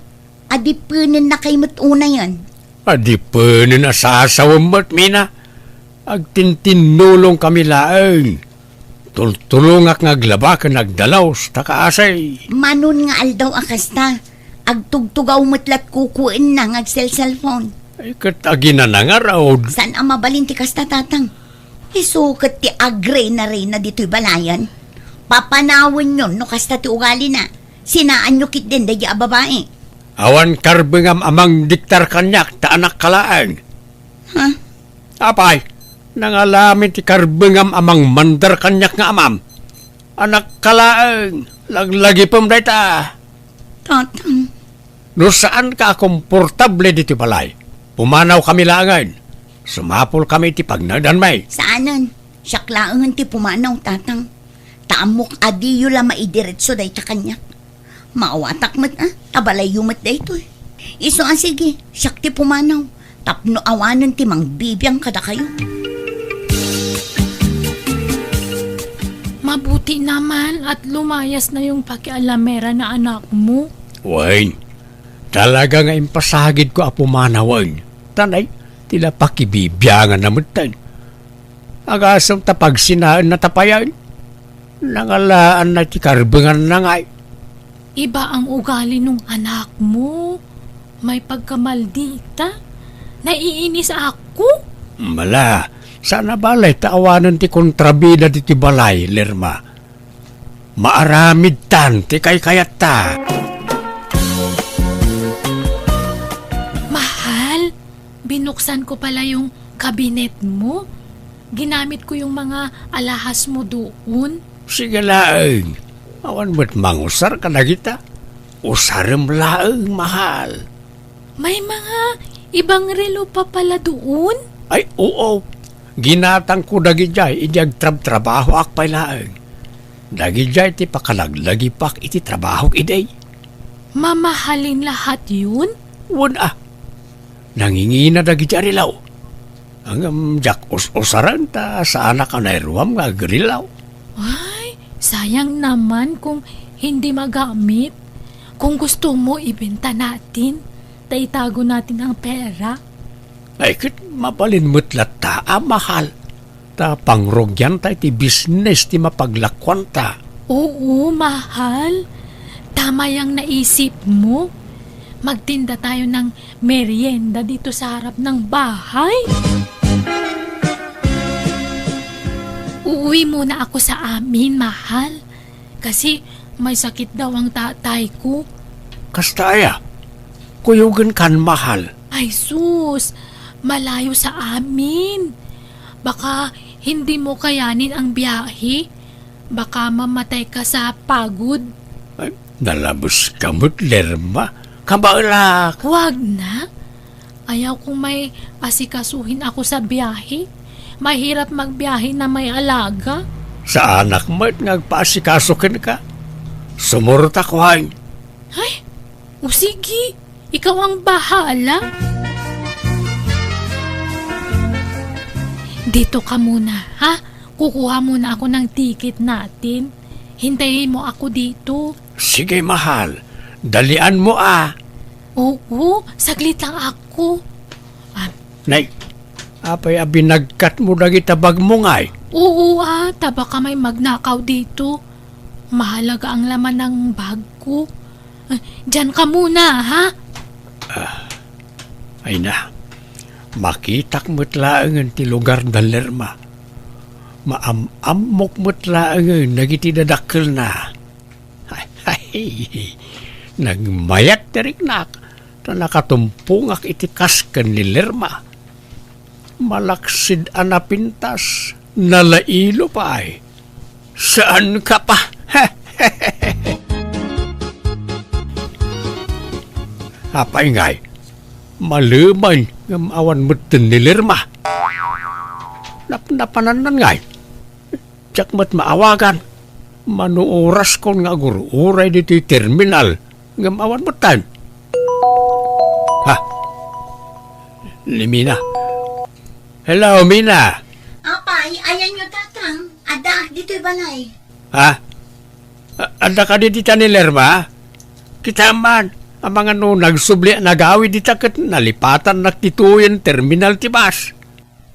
Adi punin na kay matuna yan. Adi pa na sasawamot, Mina. Agtintinulong kami laeng. Tultulungak ngaglabakan nagdalaw sa kaasay. Manon nga aldaw akasta. Agtugtugaw matlat kukuin na ngagsel cellphone. Ay katagi na nangaraw. San ang mabalin ti kasta tatang? Isukat ti agre na rin na dito'y balayan. Papanawin yun no kasta ti ugali na. Sinaan nyo kit din dahi babae. Awan karbengam amang diktar kanyak ta anak kalaan. Ha? Apay, nangalamin ti karbengam amang mandar kanyak nga amam. Anak kalaan, laglagi pam dayta. Tatang. No saan ka komportable dito balay? Pumanaw kami langan. Sumapol kami ti pagnagdanmay. Saanan? Siyaklaangan ti pumanaw tatang. Taamok adiyo la maidiretso day ta kanyak. Maawatak mat tabalay yumat day to. Iso sige, siyak ti pumanaw. Tapno awanan ti mangbibiyang kada kayo. Mabuti naman at lumayas na yung pakialamera na anak mo. Wain, talaga nga impasagid ko apumanawan. Tanay, tila pakibibiyangan naman tan. Agasam tapag sinaan na tapayan. Nangalaan na ti karbengan na ngay. Iba ang ugali nung anak mo. May pagkamaldita. Naiinis ako. Mala, sana balay taawanan ti kontrabida ti balay, Lerma. Maaramid tan ti kay kayat ta. Mahal, binuksan ko pala yung kabinet mo. Ginamit ko yung mga alahas mo doon. Sige laeng, awan mo't mangusar ka na kita. Usarem laeng, mahal. May mga ibang relo pa pala doon. Ay, oo. Ginatang ko dagijay, ijag trabaho akpay laeng. Dagijay ti pakalaglagi pak iti trabaho iday. Mamahalin lahat yun? Wala. Nangingina dagijay rilaw. Ang jak usaran ta sa anak ka na iruam nga grilaw. Ay, sayang naman kung hindi magamit. Kung gusto mo, ibenta natin. Taitago natin ang pera. Ay, kit mapalin mutlat ta, mahal. Ta pangrogyan ta iti business ti mapaglakwan ta. Oo, mahal. Tama yung naisip mo. Magtinda tayo ng merienda dito sa harap ng bahay. Uuwi muna ako sa amin, mahal. Kasi may sakit daw ang tatay ko. Kastaya, kuyugan kan mahal. Ay sus, malayo sa amin. Baka hindi mo kayanin ang biyahe. Baka mamatay ka sa pagod. Ay, nalabos ka mo't, Lerma. Kabalak. Huwag na. Ayaw kong may asikasuhin ako sa biyahe. Mahirap magbiyahe na may alaga. Sa anak mo't nagpaasikasukin ka. Sumurta ko hain. Ay, o sige. Ikaw ang bahala. Dito ka muna, ha? Kukuha muna ako ng ticket natin. Hintayin mo ako dito. Sige, mahal. Dalian mo Oo, saglit lang ako. Nay, apay abinagkat mo dagi tabag mo ngay. Oo taba ka may magnakaw dito. Mahalaga ang laman ng bag ko. Diyan ka muna, ha? Ay na, makitak mo't laangan ti lugar na Lerma. Maamamok mo't laangan nagitidadakil na. Ay, nagmayat teriknak na nakatumpungak iti kasken ni Lerma. Malaksid anapintas, nalailo pa ay. Saan ka pa? Apay ngay, maluman ng awan mo ni Lerma. napananan ngay. Diyak mat maawagan. Manuoras kon nga gururay dito yung terminal. Ngamawan mo tayo. Ha? Limina. Hello, Mina. Apay, ayan nyo tatang. Ada, dito'y balay. Ha? Anda ka di dita ni Lerma? Kita man, ang mga nagsubli nagawi dita kat nalipatan naktituyen terminal tibas.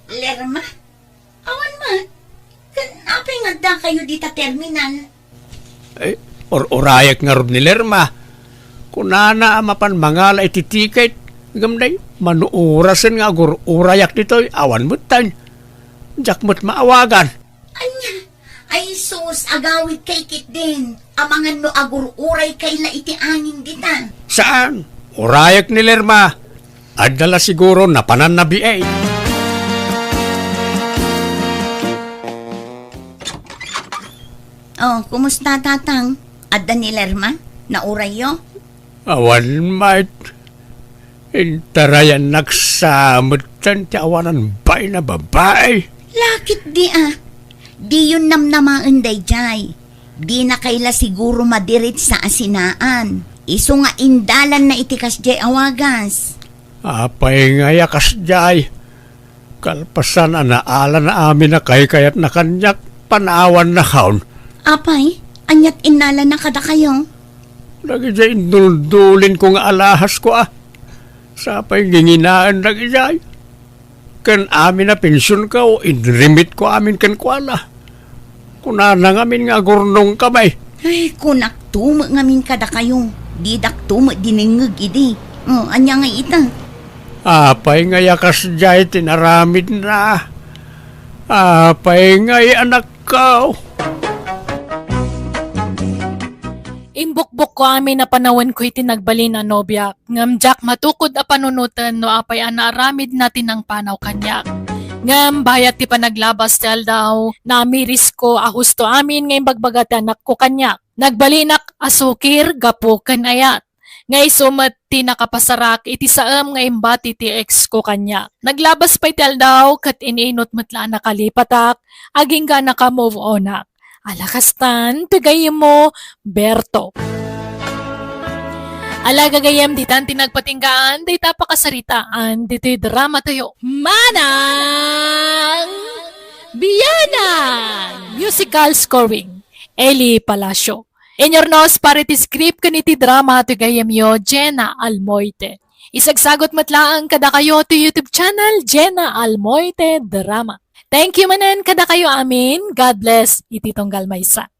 Lerma? Awan ma. Apay nga da kayo dita terminal. Eh, orayak nga rin ni Lerma. Kunana mapan mangala ititikait, gamday, manuurasan nga urayak dito, awan mo tan. Diyak mo't maawagan. Anya, ay sus, agawid kay kit din. Amangan no agur-uray kay la iti angin dita. Saan? Urayak ni Lerma. Adala siguro napanan na biay. Oh, kumusta tatang? Ada ni Lerma? Nauray yo? Awan mait. Intarayan naksamot tan ti awanan bay na babae. Lakit di ah. Di yun namnamaan day jay. Di na kaila siguro madirit sa asinaan. Iso nga indalan na itikas jay awagas. Apay nga yakas jay. Kalpasan naala na amin na kay kayat na kanyak panawan na kaon. Apay, anyat inala na kada kayo. Lagi jay indulin ko nga alahas ko ah. Sapay ginginaan lagi jay. Kan amin na pensyon ka o inrimit ko amin kan kuala. Kunana ngamin nga gurnong kamay. Ay, kunak tumo ngamin kada kayo. Di dak tumo diningag idi. Oh, anya nga ita. Apay nga yakas jay tinaramid na. Apay nga anak ka. Imbukbok ko amin na panawan ko iti nagbali na nobya. Ngam Jack matukod a panunutan no apay anaaramid natin ang panaw kanyak. Ngam bayat ti panaglabas tel daw namiris ko a husto amin ngayon bagbagat anak ko kanyak. Nagbalinak asukir gapo kanayat. Ngay sumat ti nakapasarak iti saam ngayon bati ti ex ko kanyak. Naglabas pa tel daw kat ininot matla nakalipatak aging ka naka-move onak. Alakastan, pigayim mo, Berto. Alagagayam ditan tinagpatinggaan, di tapakasaritaan, dito'y drama tayo. Manang Biyanan! Musical scoring, Eli Palacio. In your nose, parity script kaniti drama to gayam yo, Jenna Almoite. Isagsagot matlaang kada kayo to YouTube channel, Jenna Almoite Drama. Thank you manan kada kayo amin. God bless. Iti Tonggal Maysa.